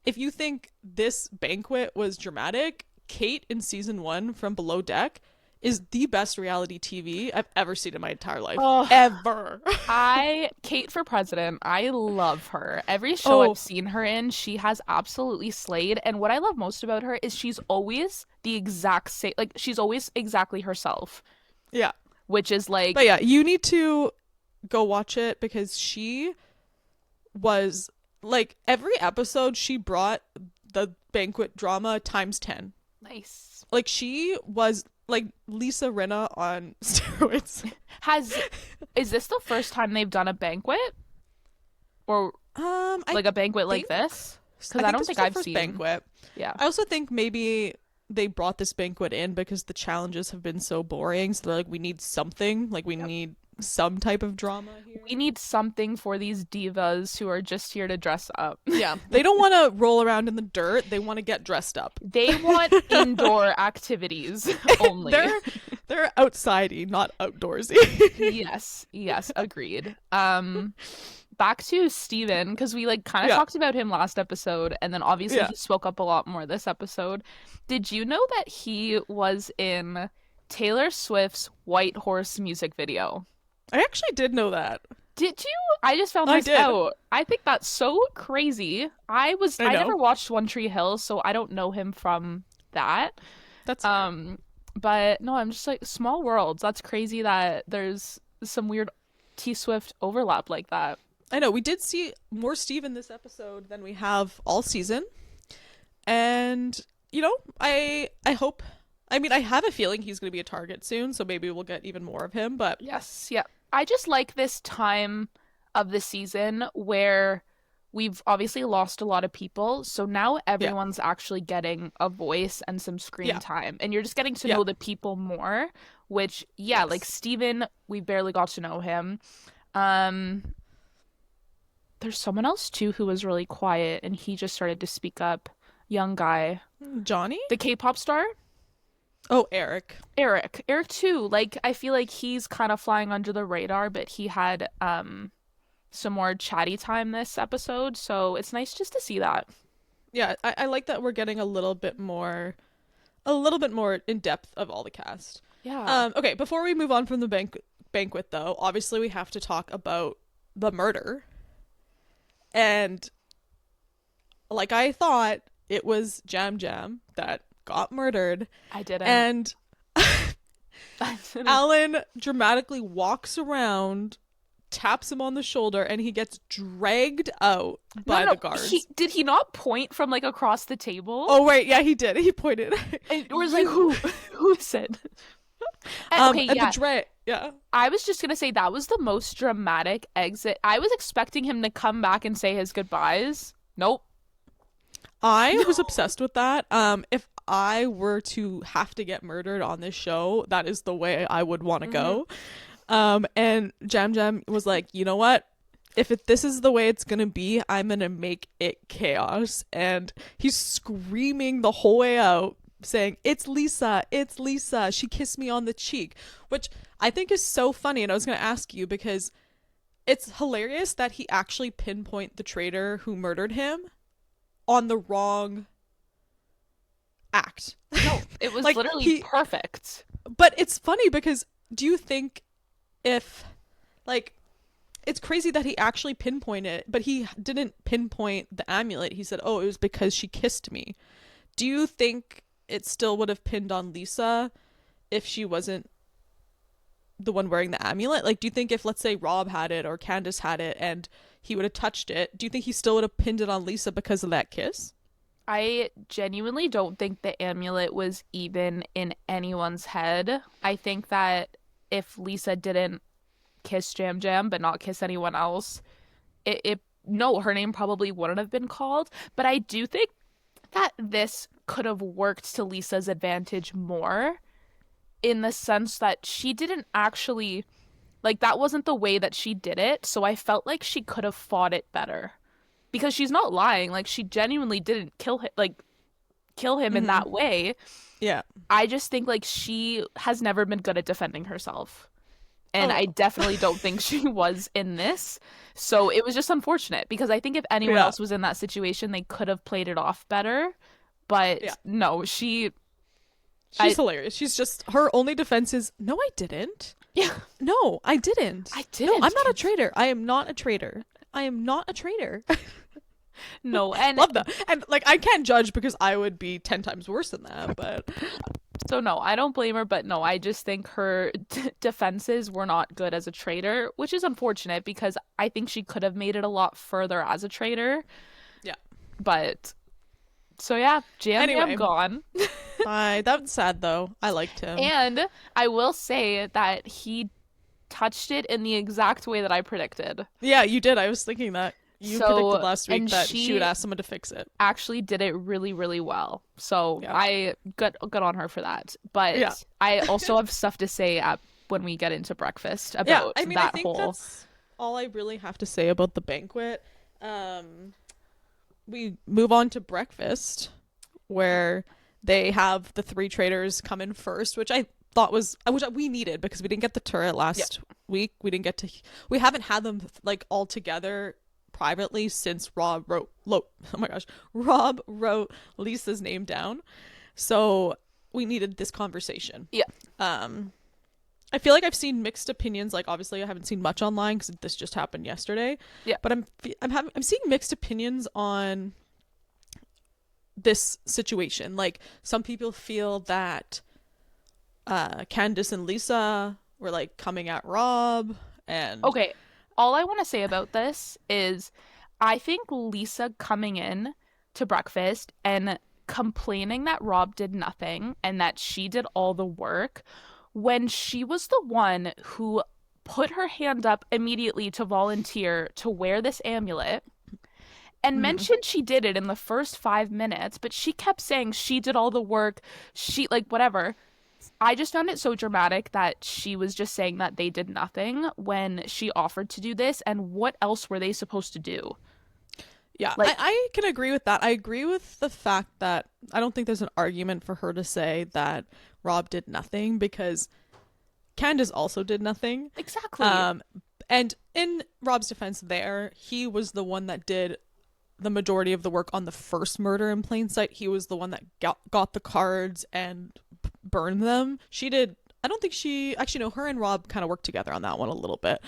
if you think this banquet was dramatic, Kate in season one from Below Deck is the best reality TV I've ever seen in my entire life. Oh, Ever. Kate for president, I love her. Every show I've Oh, seen her in, she has absolutely slayed. And what I love most about her is she's always the exact same, like, she's always exactly herself, yeah. which is But like, yeah, you need to go watch it because she was like every episode she brought the banquet drama times 10. nice. Like she was like Lisa Rinna on steroids. Has, is this the first time they've done a banquet? Or I like a banquet like think this? I Because I think don't this was think the I've first seen. banquet. Yeah. I also think maybe they brought this banquet in because the challenges have been so boring. So they're like, we need something. Like we Yep. need some type of drama We here. need something for these divas who are just here to dress up. Yeah, they don't want to roll around in the dirt. They want to get dressed up. They want indoor activities only. they're they're outsidey, not outdoorsy. Yes, yes, agreed. Back to Steven, because we like kind of Yeah, talked about him last episode, and then obviously yeah. he spoke up a lot more this episode. Did you know that he was in Taylor Swift's White Horse music video? I actually did know that. Did you? I just found I this did. out. I think that's so crazy. I I never know. watched One Tree Hill, so I don't know him from that. That's fair. Um, but no, I'm just like small worlds. That's crazy that there's some weird T Swift overlap like that. I know we did see more Steve in this episode than we have all season, and you know, I hope. I mean, I have a feeling he's going to be a target soon, so maybe we'll get even more of him. But Yes, yeah. I just like this time of the season where we've obviously lost a lot of people. So now Yeah. everyone's actually getting a voice and some screen Yeah. time. And you're just getting to Yeah. know the people more, which, yeah, like Yes. Steven, we barely got to know him. Um, there's someone else too who was really quiet and he just started to speak up. Young guy. Johnny? The K-pop star? Oh, Eric. Eric. Eric too. Like I feel like he's kind of flying under the radar, but he had some more chatty time this episode, so it's nice just to see that. Yeah, I like that we're getting a little bit more in depth of all the cast. Yeah. Okay, before we move on from the banquet, though, obviously we have to talk about the murder. And like I thought, it was Jam Jam that got murdered, I didn't. and I didn't. Alan dramatically walks around, taps him on the shoulder, and he gets dragged out No, by no, the no. guards. Did he not point from like across the table? Oh wait, yeah, he did. He pointed. And it was like, You. who is it? And, okay, At the yeah. yeah. I was just gonna say that was the most dramatic exit. I was expecting him to come back and say his goodbyes. Nope. I was obsessed with that. If I were to have to get murdered on this show, that is the way I would want to Hmm. go. And Jam Jam was like, you know what? If this is the way it's gonna be, I'm gonna make it chaos. And he's screaming the whole way out, saying, "It's Lisa! It's Lisa! She kissed me on the cheek," which I think is so funny. And I was gonna ask you because it's hilarious that he actually pinpoint the traitor who murdered him on the wrong act. No, it was Like literally he perfect. but it's funny because do you think if like it's crazy that he actually pinpointed but he didn't pinpoint the amulet. He said, "Oh, it was because she kissed me." Do you think it still would have pinned on Lisa if she wasn't the one wearing the amulet? Like, do you think if, let's say, Rob had it or Candiace had it and he would have touched it, do you think he still would have pinned it on Lisa because of that kiss? I genuinely don't think the amulet was even in anyone's head. I think that if Lisa didn't kiss Jam Jam but not kiss anyone else, it no, her name probably wouldn't have been called. But I do think that this could have worked to Lisa's advantage more in the sense that she didn't actually like that wasn't the way that she did it, so I felt like she could have fought it better. Because she's not lying, like she genuinely didn't kill him in Mm-hmm. that way. Yeah. I just think like she has never been good at defending herself. And Oh. I definitely don't think she was in this. So it was just unfortunate because I think if anyone Yeah. else was in that situation, they could have played it off better. But Yeah. no, She's I, hilarious. She's just her only defense is, "No, I didn't. yeah, No, I didn't. I No, didn't. I'm not a traitor. I am not a traitor. I am not a traitor." No, and Love that. And like I can't judge because I would be 10 times worse than that, but so no, I don't blame her, but no, I just think her defenses were not good as a traitor, which is unfortunate because I think she could have made it a lot further as a traitor. yeah. But so yeah, Jam Jam Anyway, gone. that's sad though. I liked him. And I will say that he touched it in the exact way that I predicted. Yeah, you did. I was thinking that. You So, predicted last week and that she she would ask someone to fix it. actually did it really, really well. So Yeah. I got on her for that. But Yeah. I also have stuff to say when we get into breakfast Yeah, about I mean, I that think whole. that's all I really have to say about the banquet. We move on to breakfast, where they have the three traders come in first, which I thought which we needed because we didn't get the turret last week. We haven't had them like all together privately since oh my gosh, Rob wrote Lisa's name down. So we needed this conversation. Yeah. I feel like I've seen mixed opinions. Like obviously I haven't seen much online because this just happened yesterday. Yeah. But I'm seeing mixed opinions on this situation. Like some people feel that Candiace and Lisa were like coming at Rob and Okay, all I want to say about this is I think Lisa coming in to breakfast and complaining that Rob did nothing and that she did all the work when she was the one who put her hand up immediately to volunteer to wear this amulet and Mm-hmm. mentioned she did it in the first 5 minutes, but she kept saying she did all the work, she, like, whatever. I just found it so dramatic that she was just saying that they did nothing when she offered to do this, and what else were they supposed to do? Yeah, Like, I can agree with that. I agree with the fact that I don't think there's an argument for her to say that Rob did nothing because Candace also did nothing. exactly. Um, and in Rob's defense, he was the one that did the majority of the work on the first murder in plain sight. He was the one that got the cards and burned them. She did. I don't think she actually no. Her and Rob kind of worked together on that one a little bit,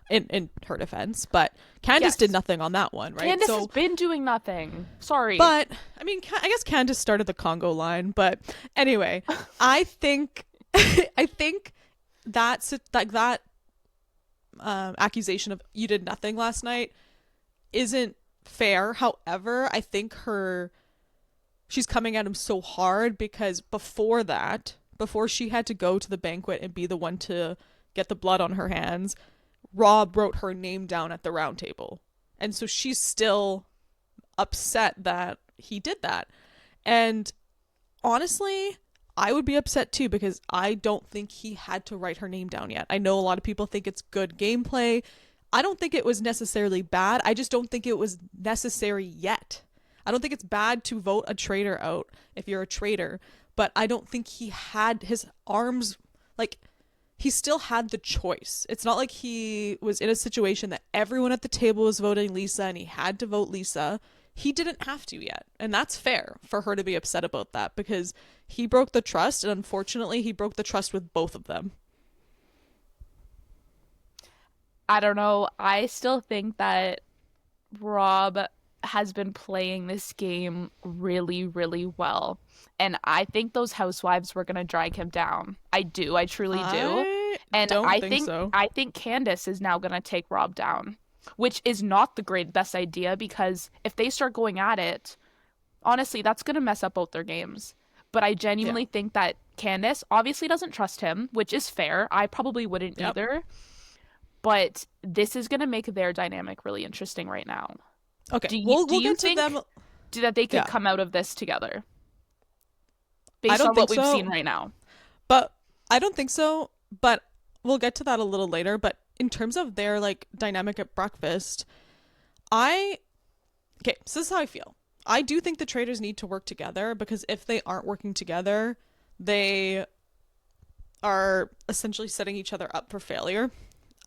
in her defense. But Candace did Yes. nothing on that one, right? Candace has So, been doing nothing. Sorry. but I mean, I guess Candace started the Congo line. But anyway, I think, I think that's like that accusation of you did nothing last night isn't fair. However, I think she's coming at him so hard because before that, before she had to go to the banquet and be the one to get the blood on her hands, Rob wrote her name down at the round table. And so she's still upset that he did that. And honestly, I would be upset too because I don't think he had to write her name down yet. I know a lot of people think it's good gameplay. I don't think it was necessarily bad. I just don't think it was necessary yet. I don't think it's bad to vote a traitor out if you're a traitor, but I don't think he had his arms, like, he still had the choice. It's not like he was in a situation that everyone at the table was voting Lisa and he had to vote Lisa. He didn't have to yet. And that's fair for her to be upset about that because he broke the trust, and unfortunately, he broke the trust with both of them. I don't know. I still think that Rob has been playing this game really, really well. And I think those housewives were gonna drag him down. I do. I truly do. I And don't I think think so. I think Candace is now gonna take Rob down, which is not the great best idea because if they start going at it, honestly, that's gonna mess up both their games. But I Yeah. genuinely think that Candace obviously doesn't trust him, which is fair. I probably wouldn't Yep. either. But this is gonna make their dynamic really interesting right now. Okay. Do you We'll get to them. think that they could Yeah. come out of this together I based don't on what think we've so. seen right now? But I don't think so. But we'll get to that a little later. But in terms of their like dynamic at breakfast, I okay. So this is how I feel. I do think the traders need to work together because if they aren't working together, they are essentially setting each other up for failure.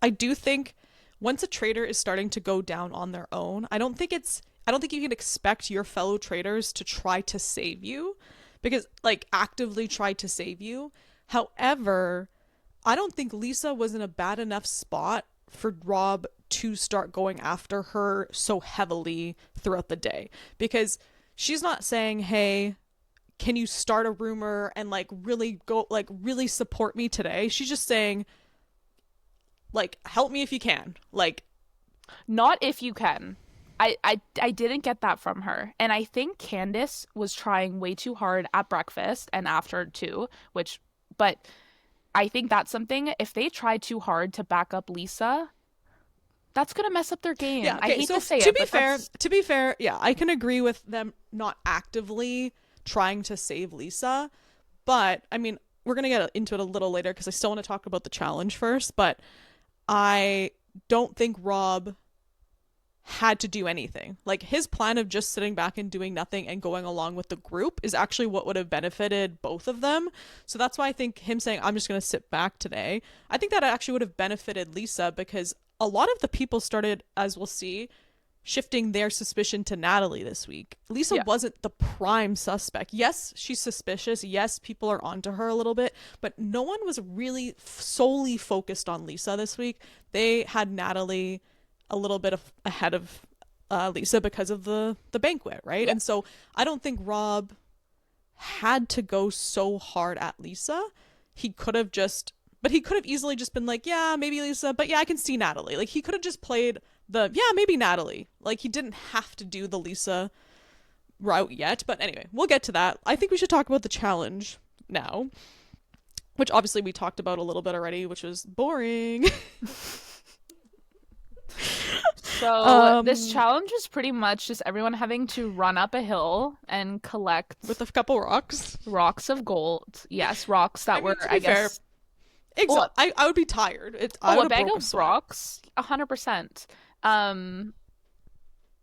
I do think once a trader is starting to go down on their own, I don't think you can expect your fellow traders to try to save you because like actively try to save you. However, I don't think Lisa was in a bad enough spot for Rob to start going after her so heavily throughout the day because she's not saying, "Hey, can you start a rumor and like really support me today?" She's just saying, like, help me if you can. Like, Not if you can. I didn't get that from her. And I think Candace was trying way too hard at breakfast and after too, but I think that's something, if they try too hard to back up Lisa, that's gonna mess up their game. yeah, I okay. hate So to say to it, be but fair, that's yeah, I can agree with them not actively trying to save Lisa, but I mean, we're gonna get into it a little later because I still want to talk about the challenge first. But I don't think Rob had to do anything. Like his plan of just sitting back and doing nothing and going along with the group is actually what would have benefited both of them. So that's why I think him saying, I'm just going to sit back today, I think that actually would have benefited Lisa because a lot of the people started, as we'll see, shifting their suspicion to Natalie this week. Lisa yeah. wasn't the prime suspect. Yes, she's suspicious. Yes, people are onto her a little bit, but no one was really solely focused on Lisa this week. They had Natalie a little bit ahead of Lisa because of the banquet, right? Yeah. And so I don't think Rob had to go so hard at Lisa. He could have just, but he could have easily just been like, yeah, maybe Lisa, but yeah, I can see Natalie. Like he could have just played yeah, maybe Natalie. Like he didn't have to do the Lisa route yet. But anyway, we'll get to that. I think we should talk about the challenge now. which obviously we talked about a little bit already, which was boring. So this um, challenge is pretty much just everyone having to run up a hill and with collect a couple rocks. rocks of gold. Yes, rocks I that were, mean, to I be fair, guess, well, I would be tired. I oh, would a have bag broke a of sweat. rocks, 100%. Um,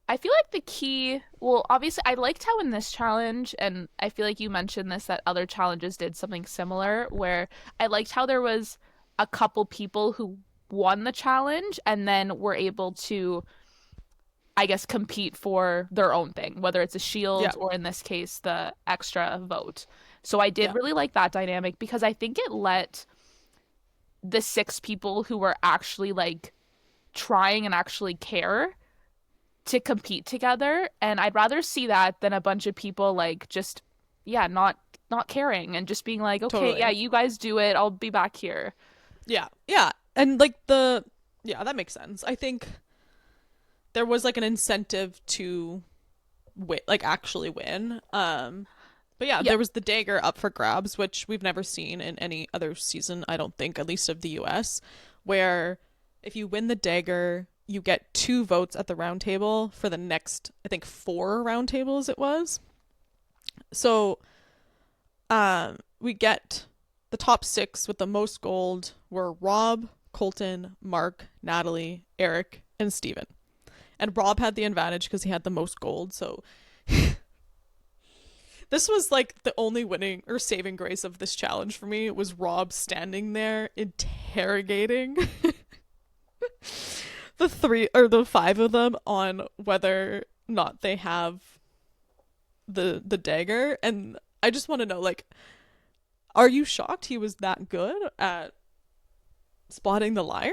I feel like the key, well, obviously, I liked how in this challenge, and I feel like you mentioned this, that other challenges did something similar, where I liked how there was a couple people who won the challenge and then were able to, I guess, compete for their own thing, whether it's a Yeah, shield or in this case, the extra vote. So I did yeah, really like that dynamic because I think it let the six people who were actually like trying and actually care to compete together. And I'd rather see that than a bunch of people like just, yeah, not caring and just being like, okay, yeah, totally. you guys do it. I'll be back here. Yeah, yeah, and like the yeah, that makes sense. I think there was like an incentive to win, like actually win. But yeah, Yeah. there was the dagger up for grabs, which we've never seen in any other season, I don't think, at least of the US, where if you win the dagger, you get 2 votes at the round table for the next, I think, 4 round tables it was. So we get the top 6 with the most gold were Rob, Colton, Mark, Natalie, Eric, and Steven. And Rob had the advantage because he had the most gold, so this was like the only winning or saving grace of this challenge for me was Rob standing there interrogating the 3 or the 5 of them on whether or not they have the dagger. And I just want to know, like, are you shocked he was that good at spotting the liar?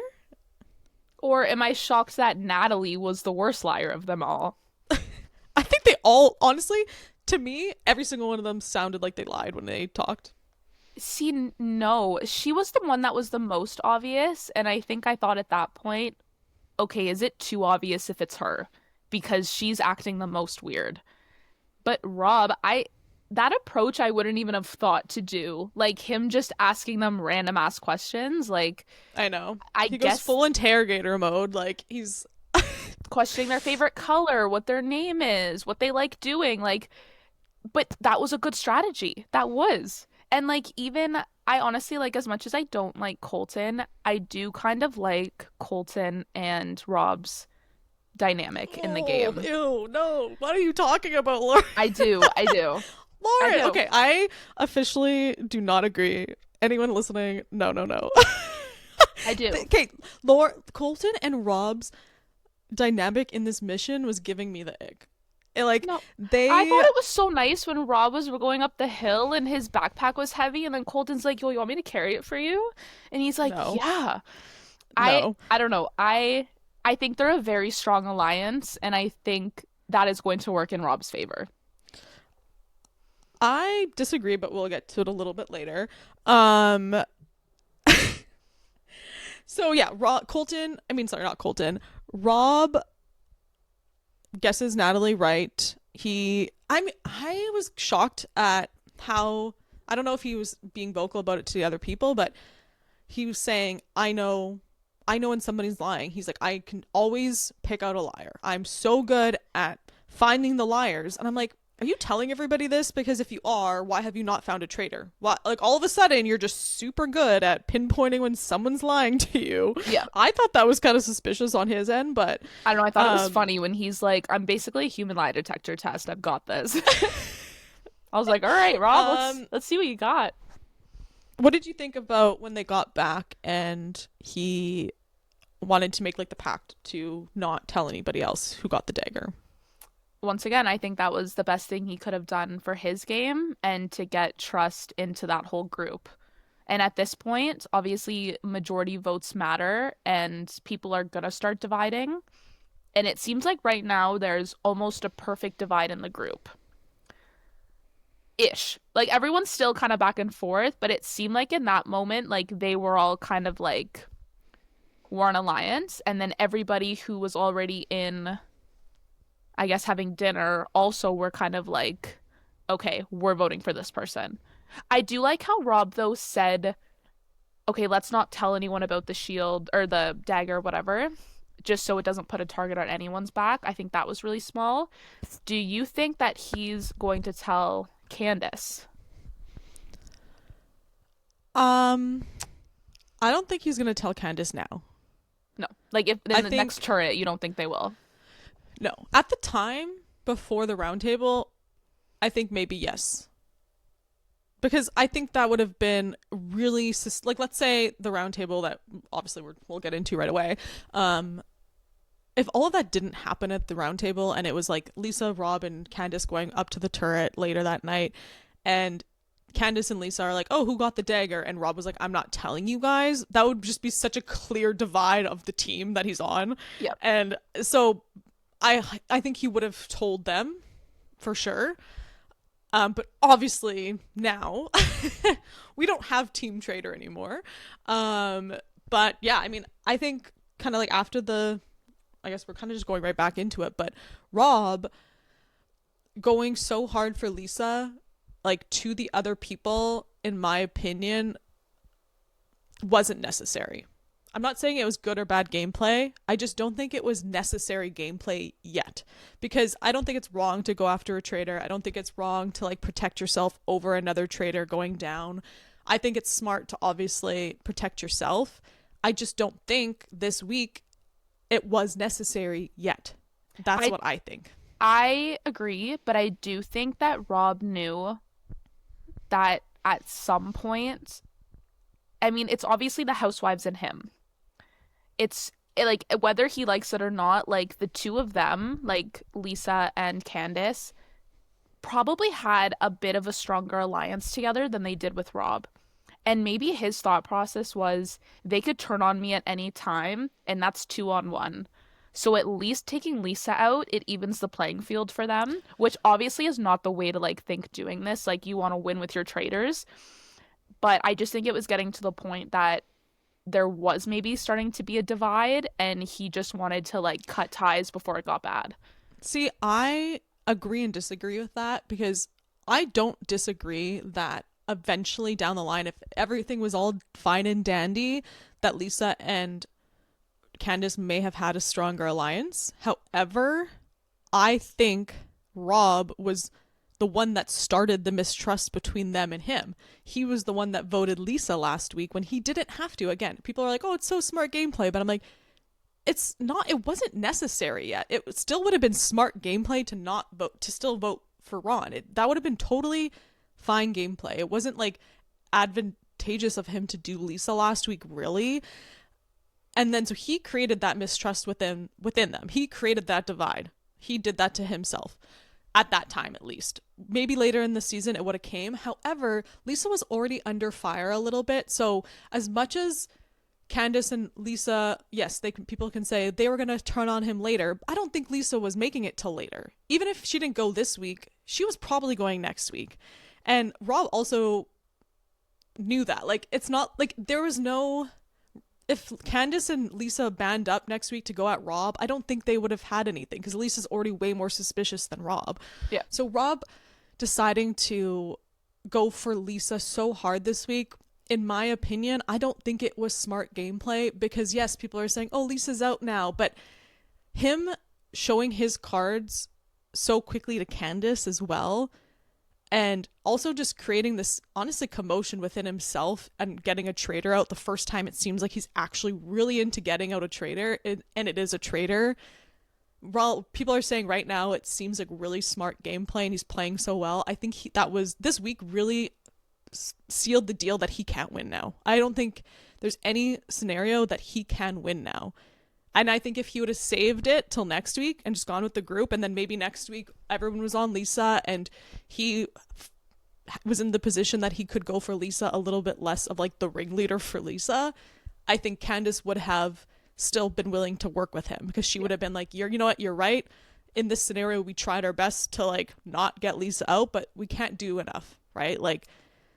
Or am I shocked that Natalie was the worst liar of them all? I think they all, honestly, to me, every single one of them sounded like they lied when they talked. See, no, she was the one that was the most obvious. And I think I thought at that point, okay, is it too obvious if it's her? Because she's acting the most weird. But Rob, that approach I wouldn't even have thought to do. Like him just asking them random ass questions. Like, I know. I He goes guess full interrogator mode. Like, he's. questioning their favorite color, what their name is, what they like doing. Like, but that was a good strategy. That was. And like, even I honestly, like, as much as I don't like Colton, I do kind of like Colton and Rob's dynamic in the Oh, game. ew, no. What are you talking about, Lauren? I do. I do. I Lauren! do. Okay, I officially do not agree. Anyone listening, no, no, no. I do. Okay, Lauren, Colton and Rob's dynamic in this mission was giving me the ick. Like, No, I they. thought it was so nice when Rob was going up the hill and his backpack was heavy, and then Colton's like, "Yo, you want me to carry it for you?" And he's like, No, "Yeah." I no. I don't know. I think they're a very strong alliance, and I think that is going to work in Rob's favor. I disagree, but we'll get to it a little bit later. Um, so yeah, Colton, I mean, sorry, not Colton. Rob guesses Natalie right. I was shocked at how, I don't know if he was being vocal about it to the other people, but he was saying, I know when somebody's lying. He's like, I can always pick out a liar. I'm so good at finding the liars. And I'm like, are you telling everybody this? Because if you are, why have you not found a traitor? Why, like, all of a sudden you're just super good at pinpointing when someone's lying to you. Yeah. I thought that was kind of suspicious on his end, but I don't know. I thought it was um funny when he's like, "I'm basically a human lie detector test. I've got this." I was like, "All right, Rob, let's um let's see what you got." what did you think about when they got back and he wanted to make like the pact to not tell anybody else who got the dagger? Once again, I think that was the best thing he could have done for his game and to get trust into that whole group. And at this point, obviously, majority votes matter and people are going to start dividing. And it seems like right now there's almost a perfect divide in the group. Ish. Like everyone's still kind of back and forth, but it seemed like in that moment, like they were all kind of like, we're an alliance. And then everybody who was already in, I guess, having dinner also were kind of like, okay, we're voting for this person. I do like how Rob, though, said okay, let's not tell anyone about the shield or the dagger, whatever, just so it doesn't put a target on anyone's back. I think that was really small. Do you think that he's going to tell Candice? Um, I don't think he's gonna tell Candice now. No. Like if I in the next think turret, you don't think they will? no. At the time before the roundtable, I think maybe yes. Because I think that would have been really like, let's say the roundtable that obviously we'll get into right away. Um, if all of that didn't happen at the roundtable and it was like Lisa, Rob, and Candice going up to the turret later that night, and Candice and Lisa are like, "Oh, who got the dagger?" and Rob was like, "I'm not telling you guys." That would just be such a clear divide of the team that he's on, Yep. and so I think he would have told them for sure. But obviously now we don't have Team Traitor anymore. But yeah, I mean, I think kind of like after I guess we're kind of just going right back into it, but Rob going so hard for Lisa, like to the other people, in my opinion, wasn't necessary. I'm not saying it was good or bad gameplay. I just don't think it was necessary gameplay yet. Because I don't think it's wrong to go after a traitor. I don't think it's wrong to like protect yourself over another traitor going down. I think it's smart to obviously protect yourself. I just don't think this week it was necessary yet. That's I what I think. I agree, but I do think that Rob knew that at some point, I mean, it's obviously the housewives and him. Like whether he likes it or not, like the two of them, like Lisa and Candice, probably had a bit of a stronger alliance together than they did with Rob. And maybe his thought process was they could turn on me at any time, and that's 2-on-1. So at least taking Lisa out, it evens the playing field for them, which obviously is not the way to like think doing this. Like you want to win with your traders. But I just think it was getting to the point that there was maybe starting to be a divide and he just wanted to like cut ties before it got bad. See, I agree and disagree with that because I don't disagree that eventually down the line, if everything was all fine and dandy, that Lisa and Candice may have had a stronger alliance. However, I think Rob was the one that started the mistrust between them and him. He was the one that voted Lisa last week when he didn't have to. Again, people are like, "Oh, it's so smart gameplay," but I'm like, it's not. It wasn't necessary yet. It still would have been smart gameplay to not vote, to still vote for Ron. That would have been totally fine gameplay. It wasn't like advantageous of him to do Lisa last week, really. And then so he created that mistrust within them. He created that divide. He did that to himself at that time, at least. Maybe later in the season it would have came. However, Lisa was already under fire a little bit. So as much as Candice and Lisa, yes, people can say they were going to turn on him later. I don't think Lisa was making it till later. Even if she didn't go this week, she was probably going next week. And Rob also knew that. Like, it's not like there was no. If Candice and Lisa band up next week to go at Rob, I don't think they would have had anything because Lisa's already way more suspicious than Rob. Yeah. So Rob deciding to go for Lisa so hard this week, in my opinion, I don't think it was smart gameplay because yes, people are saying, "Oh, Lisa's out now," but him showing his cards so quickly to Candice as well, and also just creating this honestly commotion within himself and getting a traitor out the first time it seems like he's actually really into getting out a traitor, and it is a traitor. While people are saying right now it seems like really smart gameplay and he's playing so well, I think that was this week really sealed the deal that he can't win now. I don't think there's any scenario that he can win now. And I think if he would have saved it till next week and just gone with the group, and then maybe next week everyone was on Lisa and he was in the position that he could go for Lisa a little bit less of like the ringleader for Lisa, I think Candice would have still been willing to work with him because she would have been like, you know what, you're right. In this scenario, we tried our best to like not get Lisa out, but we can't do enough, right? Like,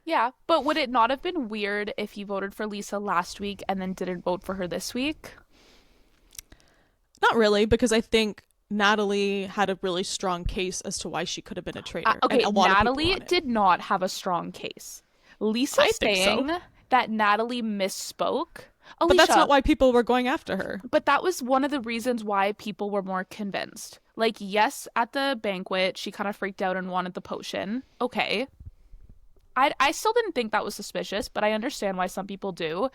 Yeah, but would it not have been weird if he voted for Lisa last week and then didn't vote for her this week? not really, because I think Natalie had a really strong case as to why she could have been a traitor, and Okay, a lot of people Natalie on it. did not have a strong case. Lisa I think saying so. that Natalie misspoke. But that's not Alicia, why people were going after her. but that was one of the reasons why people were more convinced. Like, yes, at the banquet, she kind of freaked out and wanted the potion. Okay. I still didn't think that was suspicious, but I understand why some people do.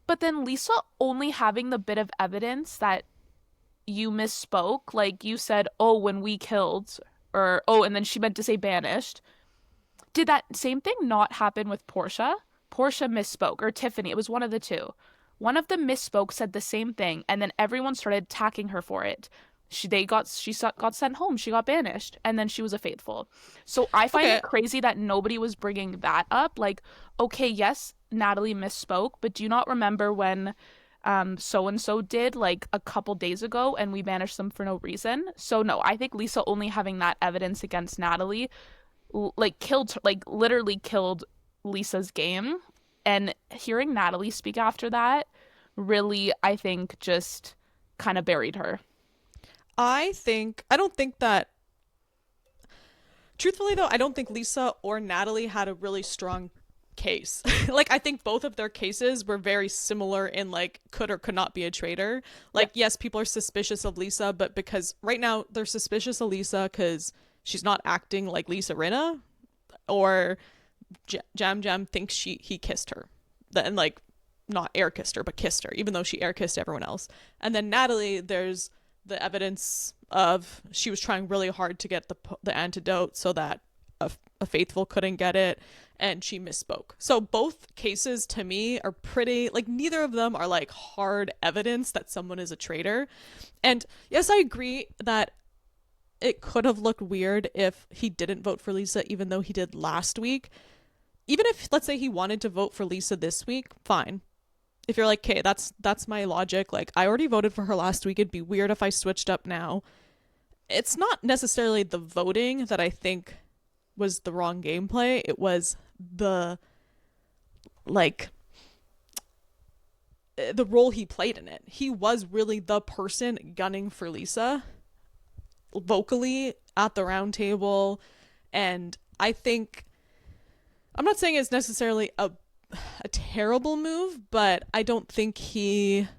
But then Lisa only having the bit of evidence that you misspoke, like you said, oh, when we killed, or oh, and then she meant to say banished. Did that same thing not happen with Portia? Portia misspoke, or Tiffany, it was one of the two. One of them misspoke, said the same thing, and then everyone started attacking her for it. Got sent home. She got banished, and then she was a faithful. So I find Okay. it crazy that nobody was bringing that up. Like, okay, yes, Natalie misspoke, but do you not remember when so and so did like a couple days ago and we banished them for no reason? So no, I think Lisa only having that evidence against Natalie like killed, like literally killed Lisa's game. And hearing Natalie speak after that really, I think, just kind of buried her. I don't think that, truthfully though, I don't think Lisa or Natalie had a really strong case. Like, I think both of their cases were very similar in, like, could or could not be a traitor. Yeah. Like, yes, people are suspicious of Lisa, but because right now they're suspicious of Lisa because she's not acting like Lisa Rinna, or Jam Jam thinks he kissed her. And, like, not air kissed her, but kissed her, even though she air kissed everyone else. And then Natalie, there's the evidence of she was trying really hard to get the antidote so that a faithful couldn't get it, and she misspoke. So both cases to me are pretty, like, neither of them are like hard evidence that someone is a traitor. And yes, I agree that it could have looked weird if he didn't vote for Lisa even though he did last week. Even if, let's say, he wanted to vote for Lisa this week, fine. If you're like, okay, that's my logic. Like, I already voted for her last week. It'd be weird if I switched up now. It's not necessarily the voting that I think was the wrong gameplay. It was the, like, the role he played in it. He was really the person gunning for Lisa vocally at the round table. And I think, I'm not saying it's necessarily a terrible move, but I don't think he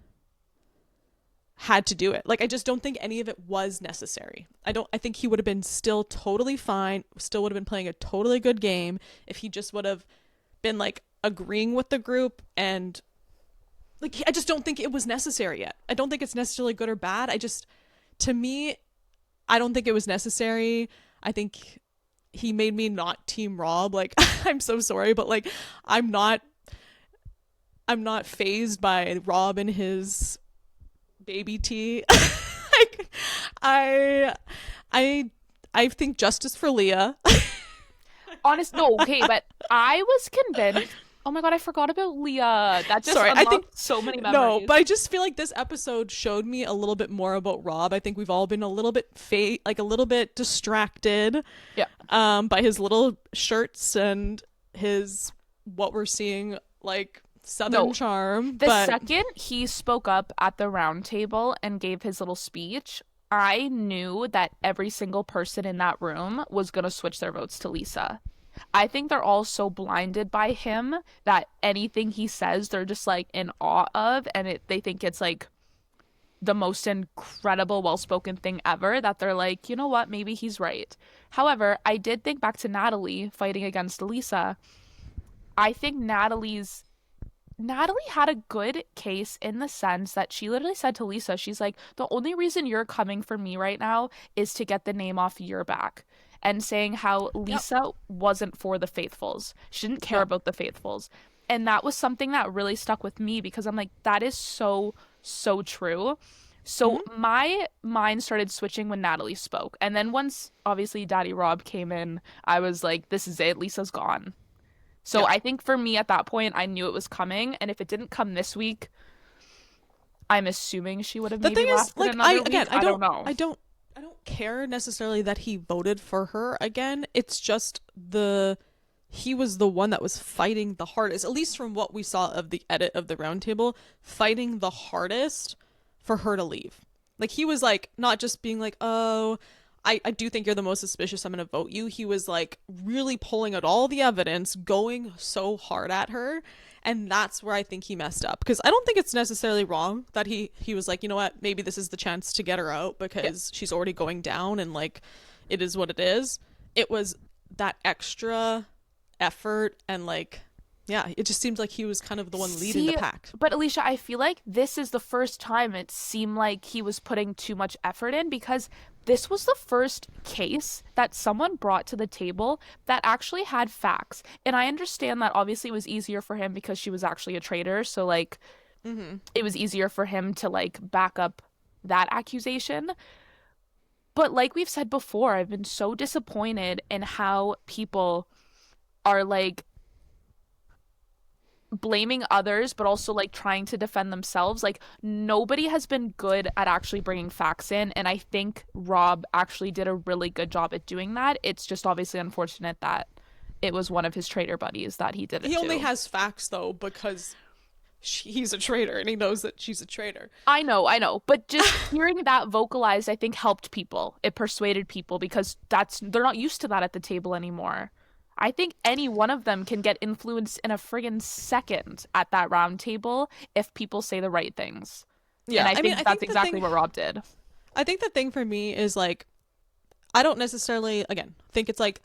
had to do it. Like, I just don't think any of it was necessary. I think he would have been still totally fine, still would have been playing a totally good game if he just would have been, like, agreeing with the group. And, like, I just don't think it was necessary yet. I don't think it's necessarily good or bad. To me, I don't think it was necessary. I think he made me not team Rob. Like, I'm so sorry, but, like, I'm not phased by Rob and his baby tea. Like, I think justice for Leah. Honest, no, okay, but I was convinced. Oh my God, I forgot about Leah. That just Sorry, I think unlocked so many no, memories. but I just feel like this episode showed me a little bit more about Rob. I think we've all been a little bit like a little bit distracted, Yeah. by his little shirts and his what we're seeing, like, Southern No, charm. the But second he spoke up at the round table and gave his little speech, I knew that every single person in that room was going to switch their votes to Lisa. I think they're all so blinded by him that anything he says, they're just like in awe of, and they think it's like the most incredible, well spoken thing ever that they're like, you know what, maybe he's right. However, I did think back to Natalie fighting against Lisa. I think Natalie had a good case in the sense that she literally said to Lisa, she's like, the only reason you're coming for me right now is to get the name off your back. And saying how yep, Lisa wasn't for the faithfuls. She didn't care yep. about the faithfuls. And that was something that really stuck with me because I'm like, that is so, so true. So Mm-hmm. my mind started switching when Natalie spoke. And then once obviously Daddy Rob came in, I was like, this is it. Lisa's gone. So Yep. I think for me at that point, I knew it was coming. And if it didn't come this week, I'm assuming she would have The maybe thing is, lasted like, another week. I I don't know. don't care necessarily that he voted for her again. It's just he was the one that was fighting the hardest, at least from what we saw of the edit of the roundtable, fighting the hardest for her to leave. Like, he was, like, not just being like, oh, I do think you're the most suspicious, I'm gonna vote you. He was, like, really pulling out all the evidence, going so hard at her. And that's where I think he messed up, because I don't think it's necessarily wrong that he was like, you know what, maybe this is the chance to get her out Yeah. because she's already going down, and like it is what it is. It was that extra effort, and like, yeah, it just seemed like he was kind of the one leading the See, pack. but Alicia, I feel like this is the first time it seemed like he was putting too much effort in, because this was the first case that someone brought to the table that actually had facts. And I understand that obviously it was easier for him because she was actually a traitor. So, like, Mm-hmm. it was easier for him to, like, back up that accusation. But, like we've said before, I've been so disappointed in how people are, like, blaming others but also like trying to defend themselves. Like nobody has been good at actually bringing facts in, and I think Rob actually did a really good job at doing that. It's just obviously unfortunate that it was one of his traitor buddies that he did it He only to. has facts though because he's a traitor and he knows that she's a traitor. I know, but just hearing that vocalized I think helped people. It persuaded people because that's they're not used to that at the table anymore. I think any one of them can get influenced in a friggin' second at that round table if people say the right things. And Yeah, I I mean, think that's exactly what Rob did. I think the thing for me is like, I don't necessarily, again, think it's like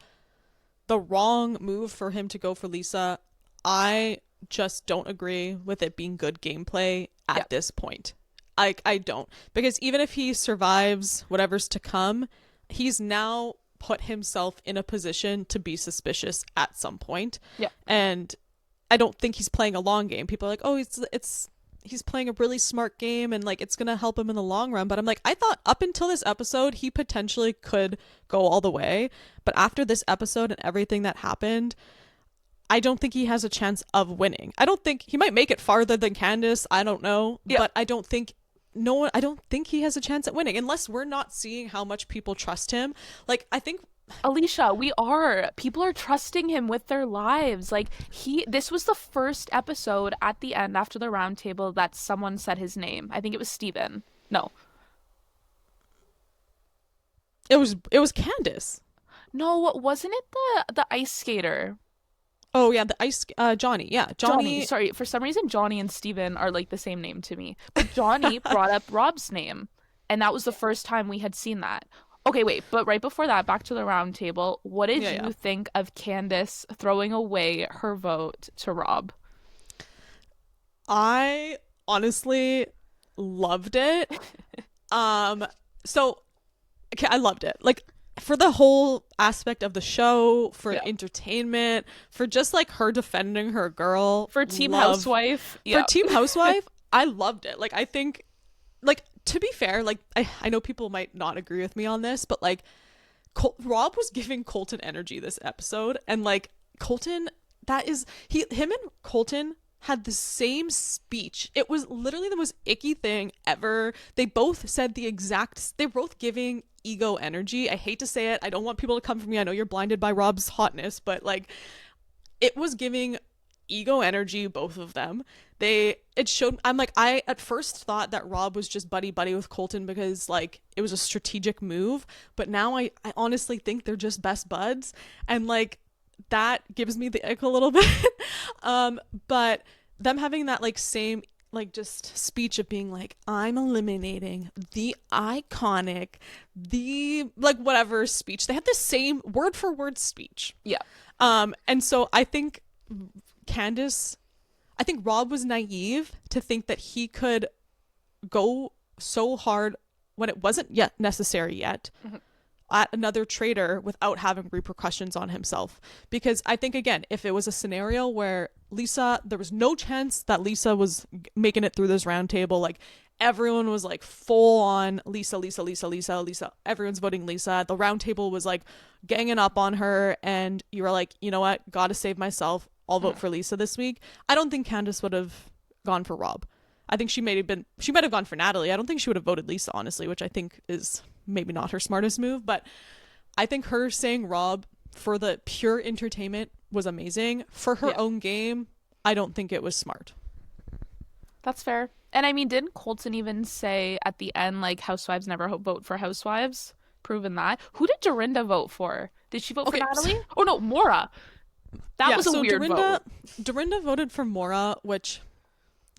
the wrong move for him to go for Lisa. I just don't agree with it being good gameplay Yeah. at this point. I don't, because even if he survives whatever's to come, he's now put himself in a position to be suspicious at some point. Yeah. And I don't think he's playing a long game. People are like, oh, it's he's playing a really smart game and like it's gonna help him in the long run. But I'm like, I thought up until this episode he potentially could go all the way, but after this episode and everything that happened, I don't think he has a chance of winning. I don't think he might make it farther than Candiace, I don't know, Yeah. but I don't think no one I don't think he has a chance at winning unless we're not seeing how much people trust him. Like I think Alicia, we are. People are trusting him with their lives. Like this was the first episode at the end after the round table that someone said his name. I think it was Steven. No. it was Candiace. No, wasn't it the ice skater? Oh yeah, the ice Johnny. Yeah, Johnny. Johnny. Sorry, for some reason Johnny and Steven are like the same name to me. But Johnny brought up Rob's name, and that was the first time we had seen that. Okay, wait, but right before that, back to the round table. What did Yeah, yeah. you think of Candiace throwing away her vote to Rob? I honestly loved it. So okay, I loved it. Like for the whole aspect of the show, for Yeah. entertainment, for just like her defending her girl, For Team love Housewife? for Yeah. Team Housewife, I loved it. Like I think like to be fair, like I know people might not agree with me on this, but like Rob was giving Colton energy this episode, and like Colton, that is him and Colton had the same speech. It was literally the most icky thing ever. They both said the exact. They're both giving ego energy. I hate to say it. I don't want people to come for me. I know you're blinded by Rob's hotness, but like it was giving ego energy, both of them. It showed, I'm like, I at first thought that Rob was just buddy buddy with Colton because like it was a strategic move, but now I honestly think they're just best buds, and like that gives me the ick a little bit. But them having that like same like just speech of being like, I'm eliminating the iconic, the like whatever speech, they had the same word for word speech. Yeah. And so I think Candiace, I think Rob was naive to think that he could go so hard when it wasn't yet necessary yet at another traitor without having repercussions on himself. Because I think, again, if it was a scenario where Lisa, there was no chance that Lisa was making it through this round table, like everyone was like full on Lisa, Lisa, Lisa, Lisa, Lisa, everyone's voting Lisa, the round table was like ganging up on her, and you were like, you know what, gotta save myself, I'll vote for Lisa this week. I don't think Candiace would have gone for Rob. I think she might have gone for Natalie. I don't think she would have voted Lisa, honestly, which I think is maybe not her smartest move. But I think her saying Rob for the pure entertainment was amazing. For her own game, I don't think it was smart. That's fair. And I mean, didn't Colton even say at the end, like, housewives never vote for housewives? Proven that. Who did Dorinda vote for? Did she vote for Okay, Natalie? Oh, no, Mora. That Yeah, was a so weird vote. Dorinda voted for Mora, which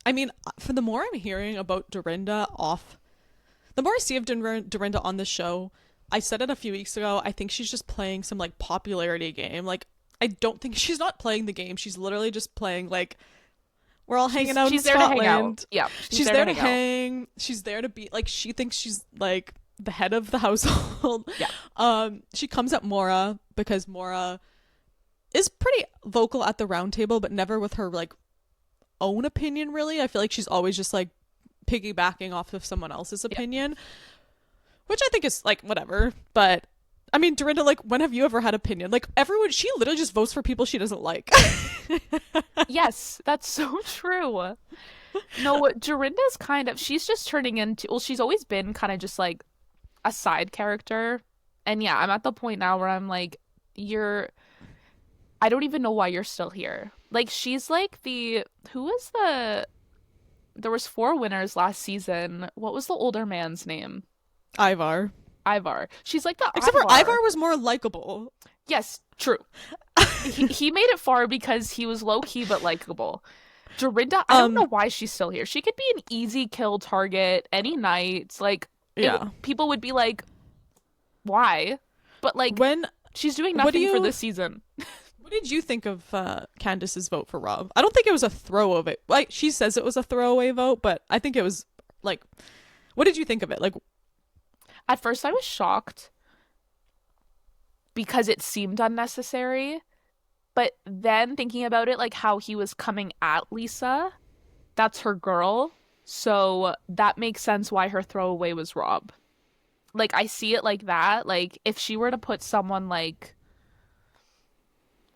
I mean, for the more I'm hearing about Dorinda off, the more I see of Dorinda on the show, I said it a few weeks ago, I think she's just playing some like popularity game. Like I don't think she's not playing the game. She's literally just playing like we're all hanging out in She's there to hang out. Scotland. Yeah, she's She's there to there to hang out. hang. She's there to be like she thinks she's like the head of the household. Yeah. She comes at Mora because Mora is pretty vocal at the round table, but never with her like own opinion really. I feel like she's always just like piggybacking off of someone else's Yeah. opinion, which I think is like whatever. But I mean, Dorinda, like, when have you ever had opinion? Like, everyone, she literally just votes for people she doesn't like. Yes, that's so true. No, Dorinda's kind of, she's just turning into, well, she's always been kind of just like a side character. And yeah, I'm at the point now where I'm like, you're, I don't even know why you're still here. Like, she's like who was there was four winners last season. What was the older man's name? Ivar. Ivar. She's like the Except for Ivar. Ivar was more likable. Yes, true. He made it far because he was low key but likable. Dorinda, I don't know why she's still here. She could be an easy kill target any night. Like, Yeah. people would be like, why? But like, When, she's doing what do nothing for you, this season. what did you think of Candiace's vote for Rob? I don't think it was a throwaway. Like, she says it was a throwaway vote, but I think it was, like, what did you think of it? Like, At first, I was shocked because it seemed unnecessary. But then thinking about it, like how he was coming at Lisa, that's her girl. So that makes sense why her throwaway was Rob. Like, I see it like that. Like, if she were to put someone like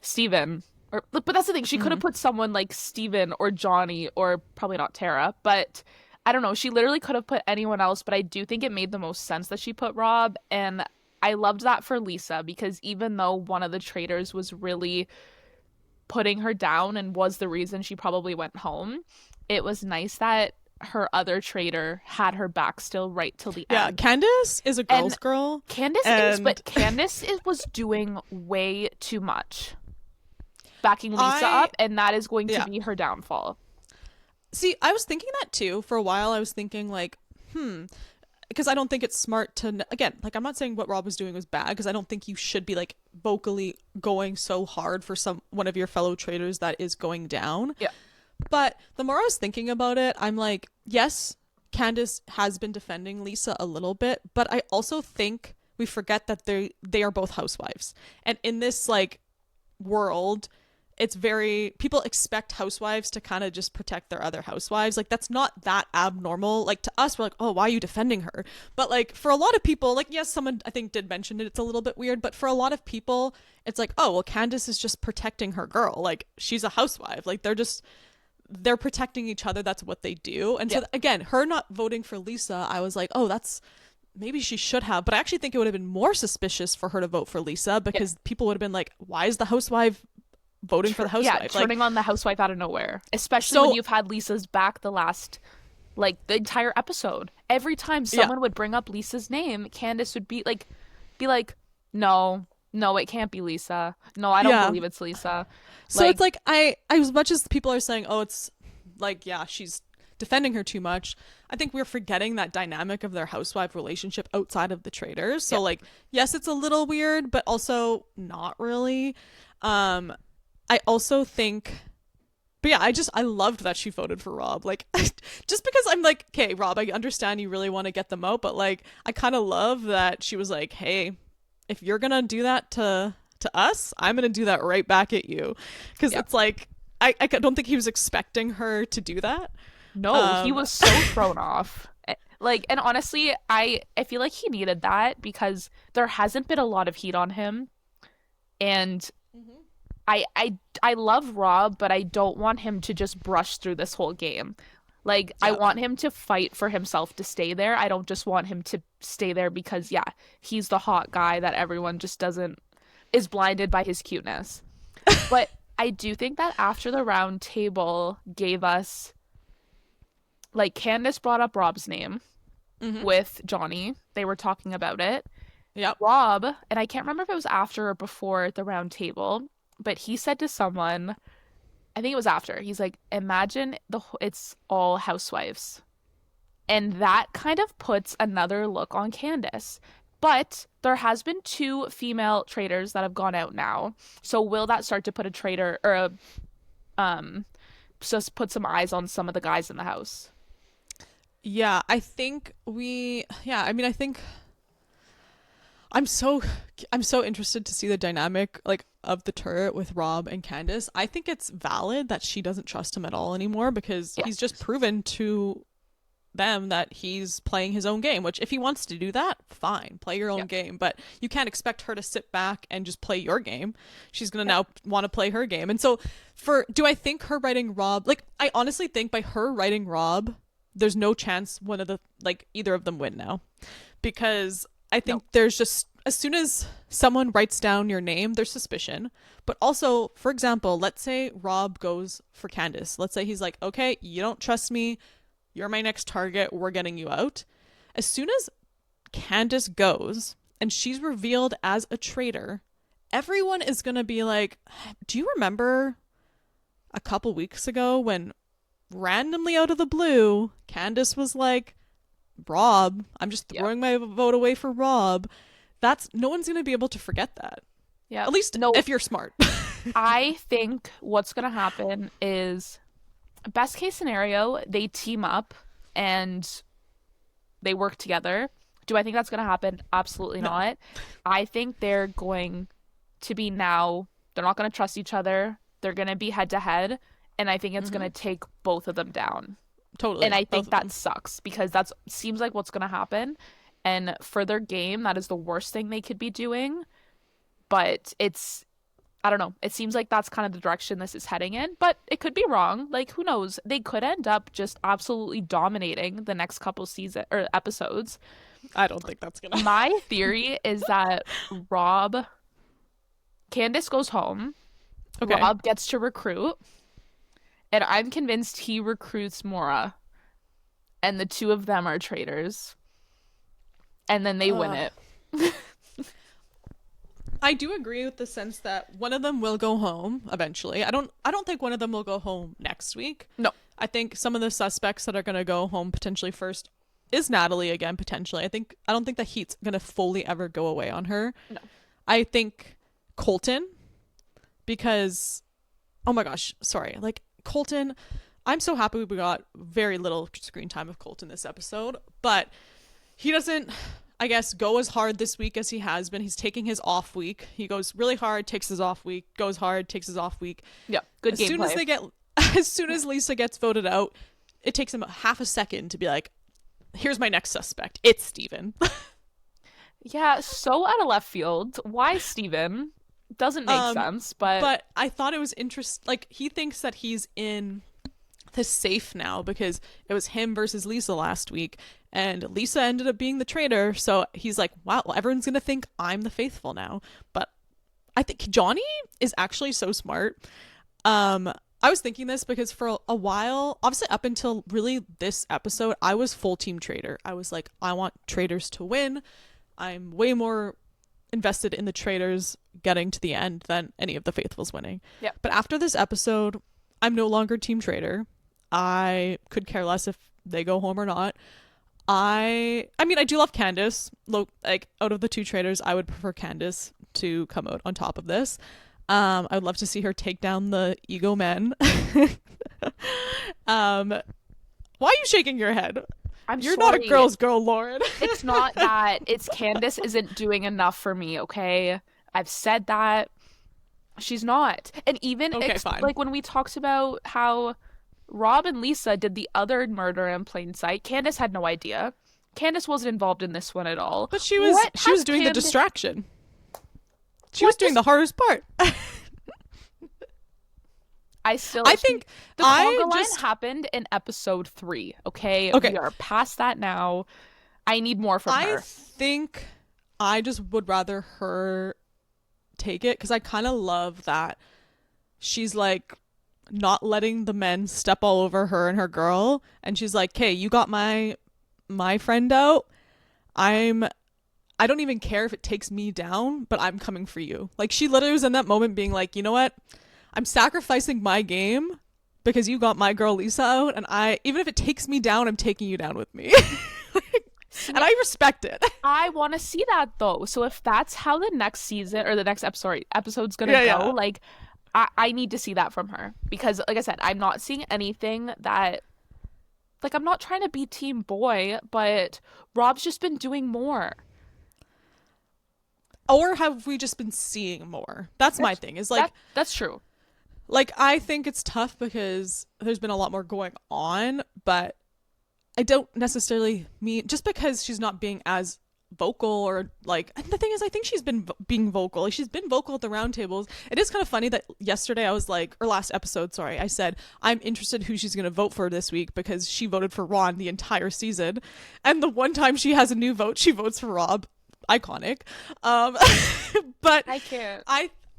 Steven, but that's the thing, she could have mhm. put someone like Steven or Johnny or probably not Tara, but I don't know. She literally could have put anyone else, but I do think it made the most sense that she put Rob. And I loved that for Lisa because even though one of the traitors was really putting her down and was the reason she probably went home, it was nice that her other traitor had her back still right till the Yeah, end. Candiace is a And girl's girl. Candiace is, And but was doing way too much, backing Lisa I, up, and that is going to yeah. be her downfall. See, I was thinking that too. For a while, I was thinking, like, because I don't think it's smart to, again, like, I'm not saying what Rob was doing was bad, because I don't think you should be, like, vocally going so hard for one of your fellow traders that is going down. Yeah. But the more I was thinking about it, I'm like, yes, Candiace has been defending Lisa a little bit, but I also think we forget that they are both housewives. And in this, like, world, it's very, people expect housewives to kind of just protect their other housewives. Like, that's not that abnormal. Like, to us, we're like, oh, why are you defending her? But like, for a lot of people, like, yes, someone I think did mention it, it's a little bit weird, but for a lot of people, it's like, oh, well, Candiace is just protecting her girl. Like, she's a housewife. Like, they're protecting each other. That's what they do. And so again, her not voting for Lisa, I was like, oh, that's, maybe she should have. But I actually think it would have been more suspicious for her to vote for Lisa, because people would have been like, why is the housewife voting for the housewife? Yeah, turning on the housewife out of nowhere, especially So when you've had Lisa's back the entire episode. Every time someone would bring up Lisa's name, Candiace would be like, no, no, it can't be Lisa. No, I don't believe it's Lisa. So it's like, I as much as people are saying, oh, it's like, yeah, she's defending her too much, I think we're forgetting that dynamic of their housewife relationship outside of the traders. So like, yes, it's a little weird, but also not really. I also think, but yeah, I loved that she voted for Rob. Like, just because I'm like, okay, Rob, I understand you really want to get them out, but like, I kind of love that she was like, hey, if you're gonna do that to us, I'm gonna do that right back at you, because it's like, I don't think he was expecting her to do that. No, he was so thrown off. Like, and honestly, I feel like he needed that because there hasn't been a lot of heat on him, and I love Rob, but I don't want him to just brush through this whole game. Like, I want him to fight for himself to stay there. I don't just want him to stay there because, yeah, he's the hot guy that everyone just is blinded by his cuteness. But I do think that after the round table gave us, like, Candiace brought up Rob's name with Johnny. They were talking about it. Yep. Rob, and I can't remember if it was after or before the round table, but he said to someone, I think it was after, he's like, imagine it's all housewives. And that kind of puts another look on Candiace. But there has been two female traitors that have gone out now. So will that start to put a traitor or um just put some eyes on some of the guys in the house? Yeah, I think I think I'm so interested to see the dynamic like of the turret with Rob and Candiace. I think it's valid that she doesn't trust him at all anymore because he's just Yes. proven to them that he's playing his own game, which if he wants to do that, fine, play your own Yep. game, but you can't expect her to sit back and just play your game. She's going to Yep. now want to play her game. And so do I think her writing Rob, like I honestly think by her writing Rob, there's no chance one of the like either of them win now because I think No. there's just as soon as someone writes down your name, there's suspicion. But also, for example, let's say Rob goes for Candiace. Let's say he's like, okay, you don't trust me. You're my next target. We're getting you out. As soon as Candiace goes and she's revealed as a traitor, everyone is going to be like, do you remember a couple weeks ago when randomly out of the blue, Candiace was like, Rob, I'm just Yep. throwing my vote away for Rob. That's no one's going to be able to forget that. Yep. At least No, if you're smart. I think what's gonna happen is best case scenario, they team up and they work together. Do I think that's going to happen? Absolutely No. not. I think they're going to be now, they're not going to trust each other. They're going to be head to head. And I think it's going Mm-hmm. to take both of them down. And Totally. I Both think of that them. sucks because that seems like what's going to happen. And for their game, that is the worst thing they could be doing. But I don't know. It seems like that's kind of the direction this is heading in, but it could be wrong. Like, who knows? They could end up just absolutely dominating the next couple season or episodes. I don't think that's going to. My theory is that Rob, Candiace goes home, Okay. Rob gets to recruit, and I'm convinced he recruits Mora, and the two of them are traitors, and then they win Uh, it. I do agree with the sense that one of them will go home eventually. I don't think one of them will go home next week. No. I think some of the suspects that are going to go home potentially first is Natalie again potentially. I don't think the heat's going to fully ever go away on her. No. I think Colton because oh my gosh, sorry. Like Colton, I'm so happy we got very little screen time of Colton this episode, but he doesn't I guess go as hard this week as he has been. He's taking his off week. He goes really hard, takes his off week, goes hard, takes his off week. Yeah, good As soon as gameplay. they get as soon as Lisa gets voted out, it takes him half a second to be like, here's my next suspect. It's Steven. Yeah, so out of left field. Why Steven? Doesn't make sense, but But I thought it was interesting. Like he thinks that he's in the safe now because it was him versus Lisa last week, and Lisa ended up being the traitor. So he's like, wow, well, everyone's gonna think I'm the faithful now. But I think Johnny is actually so smart. I was thinking this because for a while, obviously up until really this episode, I was full team traitor. I was like, I want traitors to win. I'm way more invested in the traitors getting to the end than any of the faithfuls winning. yeah, But after this episode, I'm no longer team traitor. I could care less if they go home or not. I mean I do love Candiace. Like out of the two traitors, I would prefer Candiace to come out on top of this. I would love to see her take down the ego men. Why are you shaking your head? I'm You're not a sorry. girl's girl, Lauren. It's not that. It's Candiace isn't doing enough for me, okay? I've said that. She's not. And even Okay, fine. like when we talked about how Rob and Lisa did the other murder in plain sight, Candiace had no idea. Candiace wasn't involved in this one at all. But she was What she was has doing the Candiace- distraction. She What was doing dis- the hardest part. I think the I conga line just happened in episode 3, okay? Okay. We are past that now. I need more from I her. think I just would rather her take it because I kind of love that she's like not letting the men step all over her and her girl, and she's like, "Okay, you got my friend out. I'm I don't even care if it takes me down, but I'm coming for you. Like, she literally was in that moment being like, you know what? I'm sacrificing my game because you got my girl Lisa out, and even if it takes me down, I'm taking you down with me. See, And I respect it. I want to see that though. So if that's how the next season or the next episode, sorry, episode's gonna Yeah, go, yeah. like I need to see that from her because, like I said, I'm not seeing anything that like I'm not trying to be team boy, but Rob's just been doing more. Or have we just been seeing more? That's my That's thing. Is that's true. like I think it's tough because there's been a lot more going on, but I don't necessarily mean just because she's not being as vocal or like and the thing is I think she's been being vocal. Like, she's been vocal at the roundtables. It is kind of funny that yesterday I was like, or last episode, sorry, I said I'm interested who she's going to vote for this week because she voted for Ron the entire season, and the one time she has a new vote, she votes for Rob. Iconic. Um but I can't.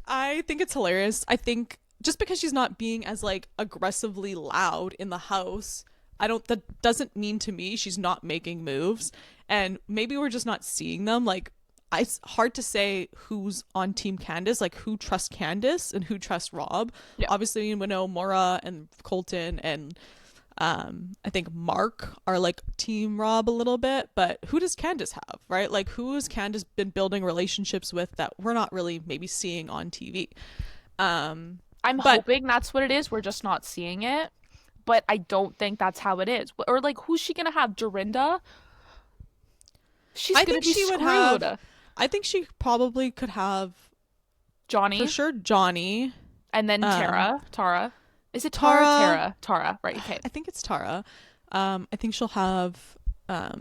I think it's hilarious. I think just because she's not being as like aggressively loud in the house, that doesn't mean to me she's not making moves. And maybe we're just not seeing them. Like, it's hard to say who's on Team Candiace, like who trusts Candiace and who trusts Rob. Yeah. Obviously, we know Maura and Colton and I think Mark are like Team Rob a little bit, but who does Candiace have, right? Like, who has Candiace been building relationships with that we're not really maybe seeing on TV? I'm But hoping that's what it is. We're just not seeing it. But I don't think that's how it is. Or like who's she gonna have? Dorinda? She's I gonna think be she would have. screwed. I think she probably could have for Johnny sure Johnny, and then um, Tara. Is it Tara? Tara. Tara. Tara. Right. Okay. I think it's Tara. I think she'll have. I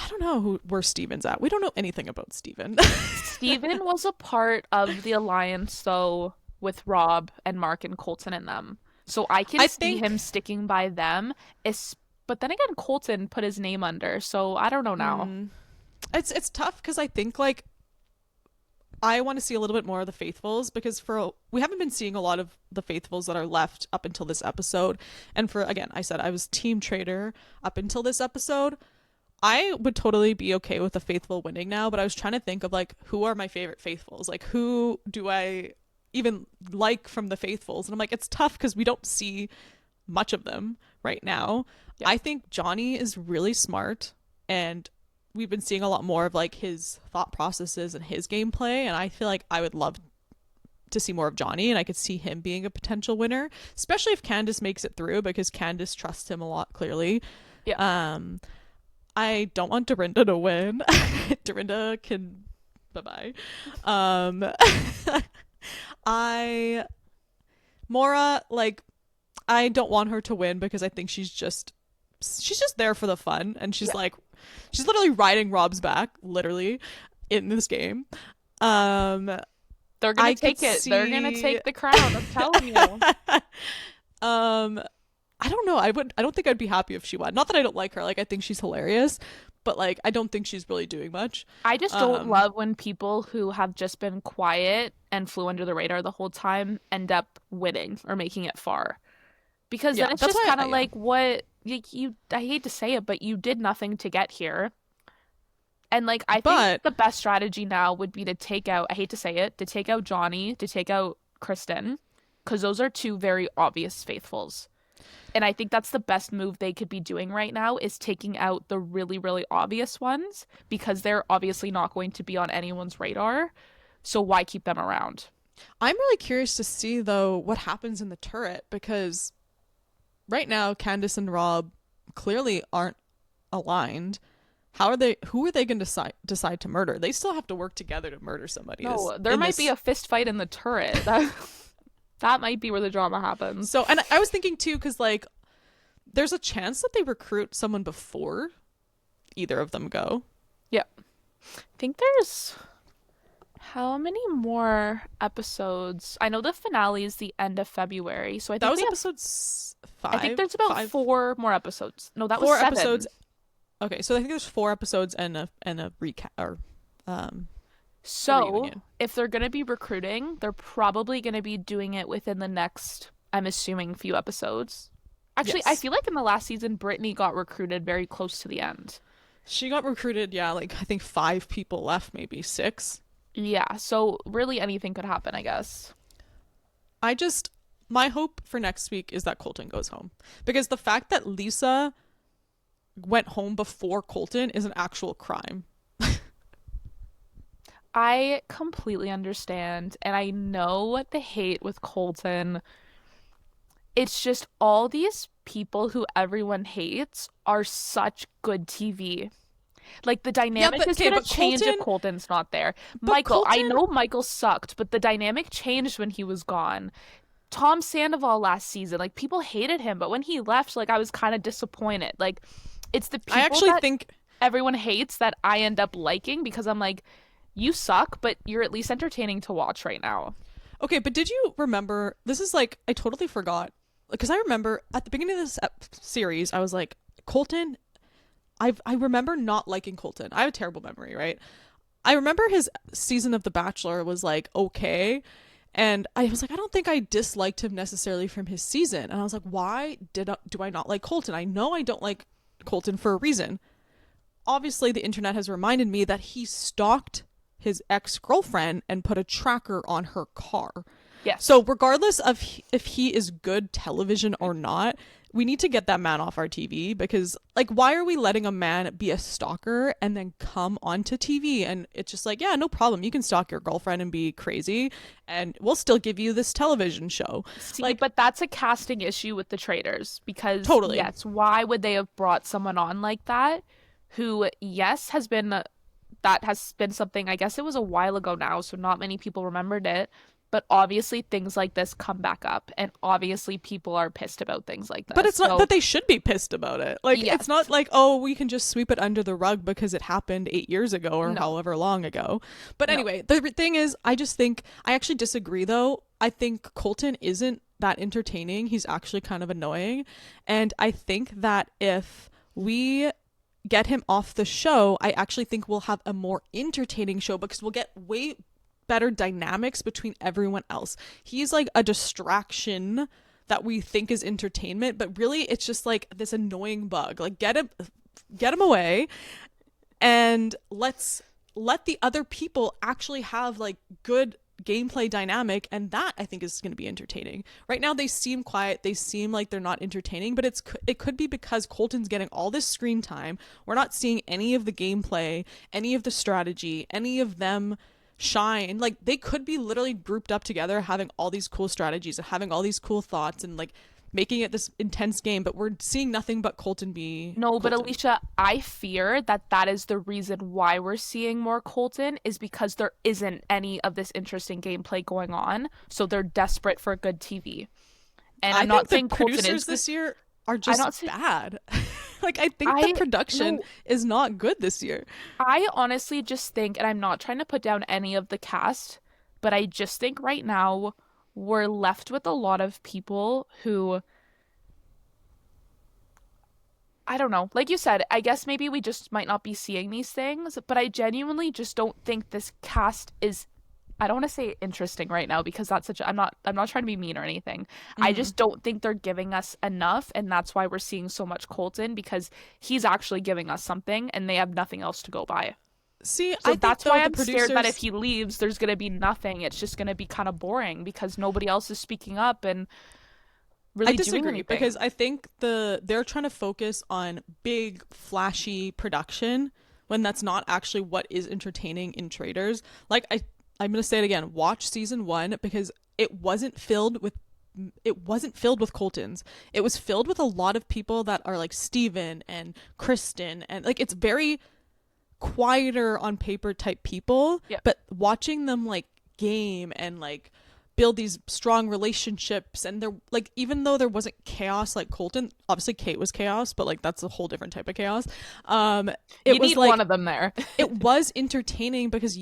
don't know where Steven's at. We don't know anything about Steven. Steven was a part of the alliance though with Rob and Mark and Colton and them. So I can I see think. him sticking by them. But then again, Colton put his name under, so I don't know now. It's tough because I think like I want to see a little bit more of the faithfuls because we haven't been seeing a lot of the faithfuls that are left up until this episode. And for again, I said I was team Traitor up until this episode. I would totally be okay with the faithful winning now, but I was trying to think of like who are my favorite faithfuls? Like, who do I even like from the faithfuls? And I'm like, it's tough because we don't see much of them right now. Yeah. I think Johnny is really smart, and we've been seeing a lot more of like his thought processes and his gameplay, and I feel like I would love to see more of Johnny, and I could see him being a potential winner, especially if Candiace makes it through because Candiace trusts him a lot clearly. Yeah. I don't want Dorinda to win. Dorinda can bye-bye. I Mora, like, I don't want her to win because I think she's just there for the fun, and she's Yeah. like she's literally riding Rob's back literally in this game. Um They're gonna I could take it. They're gonna see take the crown. I'm telling you. um I don't know. I don't think I'd be happy if she won. Not that I don't like her. Like, I think she's hilarious, but like I don't think she's really doing much. I just don't Um love when people who have just been quiet and flew under the radar the whole time end up winning or making it far. Because yeah, then it's that's just why kind of like what you I hate to say it, but you did nothing to get here. And like I think but the best strategy now would be to take out, I hate to say it, to take out Johnny, to take out Kristen, because those are two very obvious faithfuls. And I think that's the best move they could be doing right now is taking out the really, really obvious ones because they're obviously not going to be on anyone's radar. So why keep them around? I'm really curious to see though what happens in the turret because right now Candiace and Rob clearly aren't aligned. Who are they going to decide to murder? They still have to work together to murder somebody. No, there might be a fist fight in the turret. That might be where the drama happens. So, and I was thinking too, because like, there's a chance that they recruit someone before either of them go. Yeah. I think there's how many more episodes? I know the finale is the end of February, so I think That was we have, episode 5. I think there's about five, 4 more episodes. No, that was four 7. episodes. Okay, so I think there's 4 episodes and a recap or um So, reunion. if they're going to be recruiting, they're probably going to be doing it within the next, I'm assuming, few episodes. Actually, I Yes. feel like in the last season, Brittany got recruited very close to the end. She got recruited, yeah, like I think 5 people left, maybe 6. Yeah, so really anything could happen, I guess. I just my hope for next week is that Colton goes home. Because the fact that Lisa went home before Colton is an actual crime. I completely understand, and I know the hate with Colton. It's just all these people who everyone hates are such good TV. Like the Yeah, dynamic but is okay, gonna but change if Colton Colton's not there. but Michael, I Colton know Michael sucked, but the dynamic changed when he was gone. Tom Sandoval last season, like people hated him, but when he left, like I was kind of disappointed. Like it's the I people actually that think everyone hates that I end up liking because I'm like, you suck, but you're at least entertaining to watch right now. okay, but did you remember this is like I totally forgot because I remember at the beginning of this series I was like Colton I remember not liking Colton. I have a terrible memory, right? I remember his season of The Bachelor was like okay, and I was like I don't think I disliked him necessarily from his season. And I was like why do I not like Colton? I know I don't like Colton for a reason. Obviously the internet has reminded me that he stalked his ex-girlfriend and put a tracker on her car. Yes. So regardless of if he is good television or not, we need to get that man off our TV because like why are we letting a man be a stalker and then come onto TV and it's just like, yeah, no problem. You can stalk your girlfriend and be crazy and we'll still give you this television show. See, Like but that's a casting issue with the Traitors because, totally. yes, why would they have brought someone on like that who, yes, that has been something, I guess it was a while ago now, so not many people remembered it. But obviously, things like this come back up, and obviously, people are pissed about things like But this. it's not So, that they should be pissed about it. Like it's yes, not like oh we can just sweep it under the rug because it happened 8 years ago or no, however long ago. But no. anyway, the thing is, I just think I actually disagree though. I think Colton isn't that entertaining. He's actually kind of annoying, and I think that if we get him off the show, I actually think we'll have a more entertaining show because we'll get way better dynamics between everyone else. He's like a distraction that we think is entertainment, but really it's just like this annoying bug. Like get him away and let's let the other people actually have like good gameplay dynamic and that I think is going to be entertaining. Right now they seem quiet, they seem like they're not entertaining, but it could be because Colton's getting all this screen time. We're not seeing any of the gameplay, any of the strategy, any of them shine. Like they could be literally grouped up together having all these cool strategies and having all these cool thoughts and like making it this intense game, but we're seeing nothing but Colton be No, but Colton. Alicia, I fear that that is the reason why we're seeing more Colton is because there isn't any of this interesting gameplay going on. So they're desperate for good TV. And I I'm think not the saying Colton is producers good. this year are I just don't say bad. Like I think the I production no, is not good this year. I honestly just think, and I'm not trying to put down any of the cast, but I just think right now we're left with a lot of people who I don't know. Like you said, I guess maybe we just might not be seeing these things, but I genuinely just don't think this cast is I don't want to say interesting right now because that's such a, I'm not trying to be mean or anything. I Mm-hmm. just don't think they're giving us enough and that's why we're seeing so much Colton because he's actually giving us something and they have nothing else to go by. See, So I think that's though why the I'm scared that if producers he leaves, there's going to be nothing. It's just going to be kind of boring because nobody else is speaking up and I really doing disagree because anything. I think they're trying to focus on big flashy production when that's not actually what is entertaining in Traders. Like I'm going to say it again, watch season 1 because it wasn't filled with Coltons. It was filled with a lot of people that are like Steven and Kristen and like it's very quieter on paper type people, Yep. but watching them like game and like build these strong relationships and they're like even though there wasn't chaos like Colton, obviously Kate was chaos, but like that's a whole different type of chaos. um You it was need one like of them there. it was entertaining because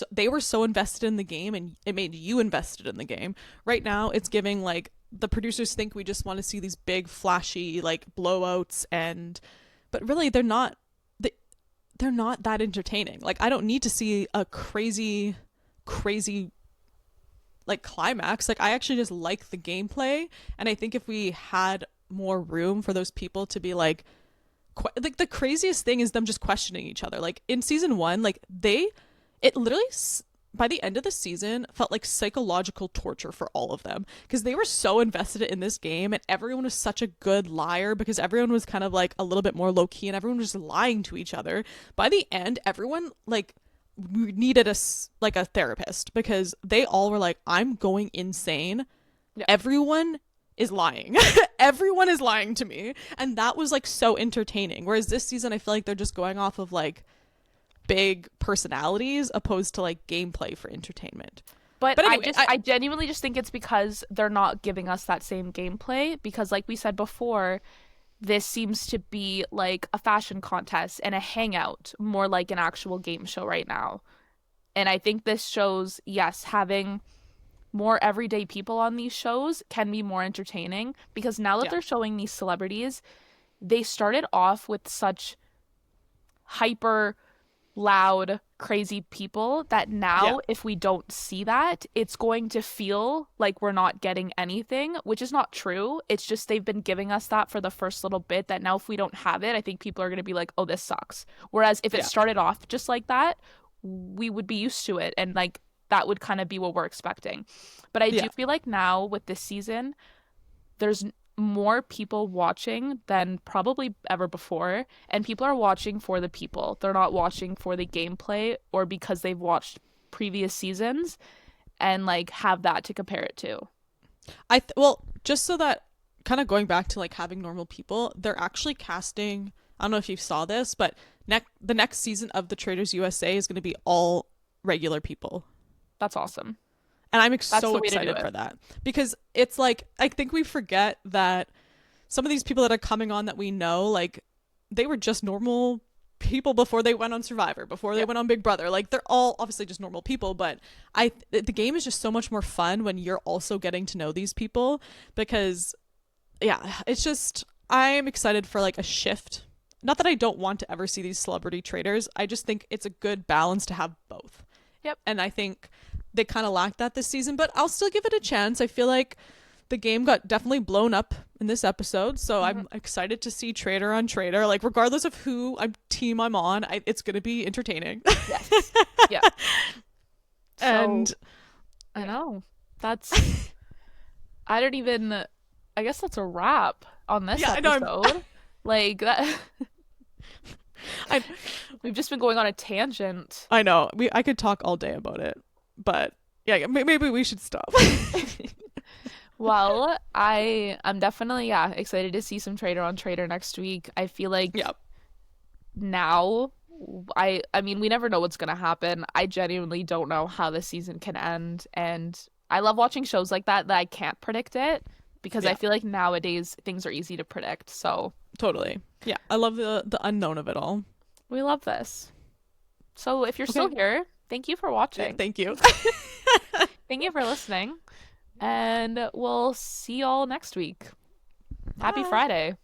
they were so invested in the game and it made you invested in the game. Right now it's giving like the producers think we just want to see these big flashy like blowouts and but really they're not that entertaining. Like I don't need to see a crazy like climax. Like I actually just like the gameplay and I think if we had more room for those people to be like like the craziest thing is them just questioning each other. Like in season 1, like it literally by the end of the season felt like psychological torture for all of them because they were so invested in this game and everyone was such a good liar because everyone was kind of like a little bit more low key and everyone was just lying to each other. By the end, everyone like needed like a therapist because they all were like, I'm going insane. Yeah. Everyone is lying. Everyone is lying to me. And that was like so entertaining. Whereas this season, I feel like they're just going off of like big personalities opposed to like gameplay for entertainment. But Anyway, I genuinely just think it's because they're not giving us that same gameplay because like we said before, this seems to be like a fashion contest and a hangout more like an actual game show right now. And I think this shows, yes, having more everyday people on these shows can be more entertaining because now that they're showing these celebrities, they started off with such hyper loud, crazy people that now if we don't see that, it's going to feel like we're not getting anything, which is not true. It's just they've been giving us that for the first little bit that now if we don't have it, I think people are going to be like, oh, this sucks. Whereas if it started off just like that, we would be used to it and like that would kind of be what we're expecting. But I do feel like now with this season, there's more people watching than probably ever before, and people are watching for the people. They're not watching for the gameplay or because they've watched previous seasons and like have that to compare it to. Well, just so that kind of going back to like having normal people, they're actually casting, I don't know if you saw this, but the next season of the Traitors USA is going to be all regular people. That's awesome. And I'm so excited for that because it's like, I think we forget that some of these people that are coming on that we know, like they were just normal people before they went on Survivor, before they went on Big Brother. Like they're all obviously just normal people, but the game is just so much more fun when you're also getting to know these people because it's just, I'm excited for like a shift. Not that I don't want to ever see these celebrity traitors. I just think it's a good balance to have both. Yep. And I think they kind of lacked that this season, but I'll still give it a chance. I feel like the game got definitely blown up in this episode, so I'm excited to see traitor on traitor. Like regardless of who team I'm on, it's going to be entertaining. Yes. Yeah. And I know. That's I guess that's a wrap on this episode. Like that we've just been going on a tangent. I know. I could talk all day about it. But yeah, maybe we should stop. Well, I'm definitely excited to see some Traitor on Traitor next week. I feel like now I mean we never know what's gonna happen. I genuinely don't know how this season can end, and I love watching shows like that I can't predict it because I feel like nowadays things are easy to predict. So totally, I love the unknown of it all. We love this. So if you're still here, thank you for watching. Thank you. Thank you for listening. And we'll see y'all next week. Happy Friday.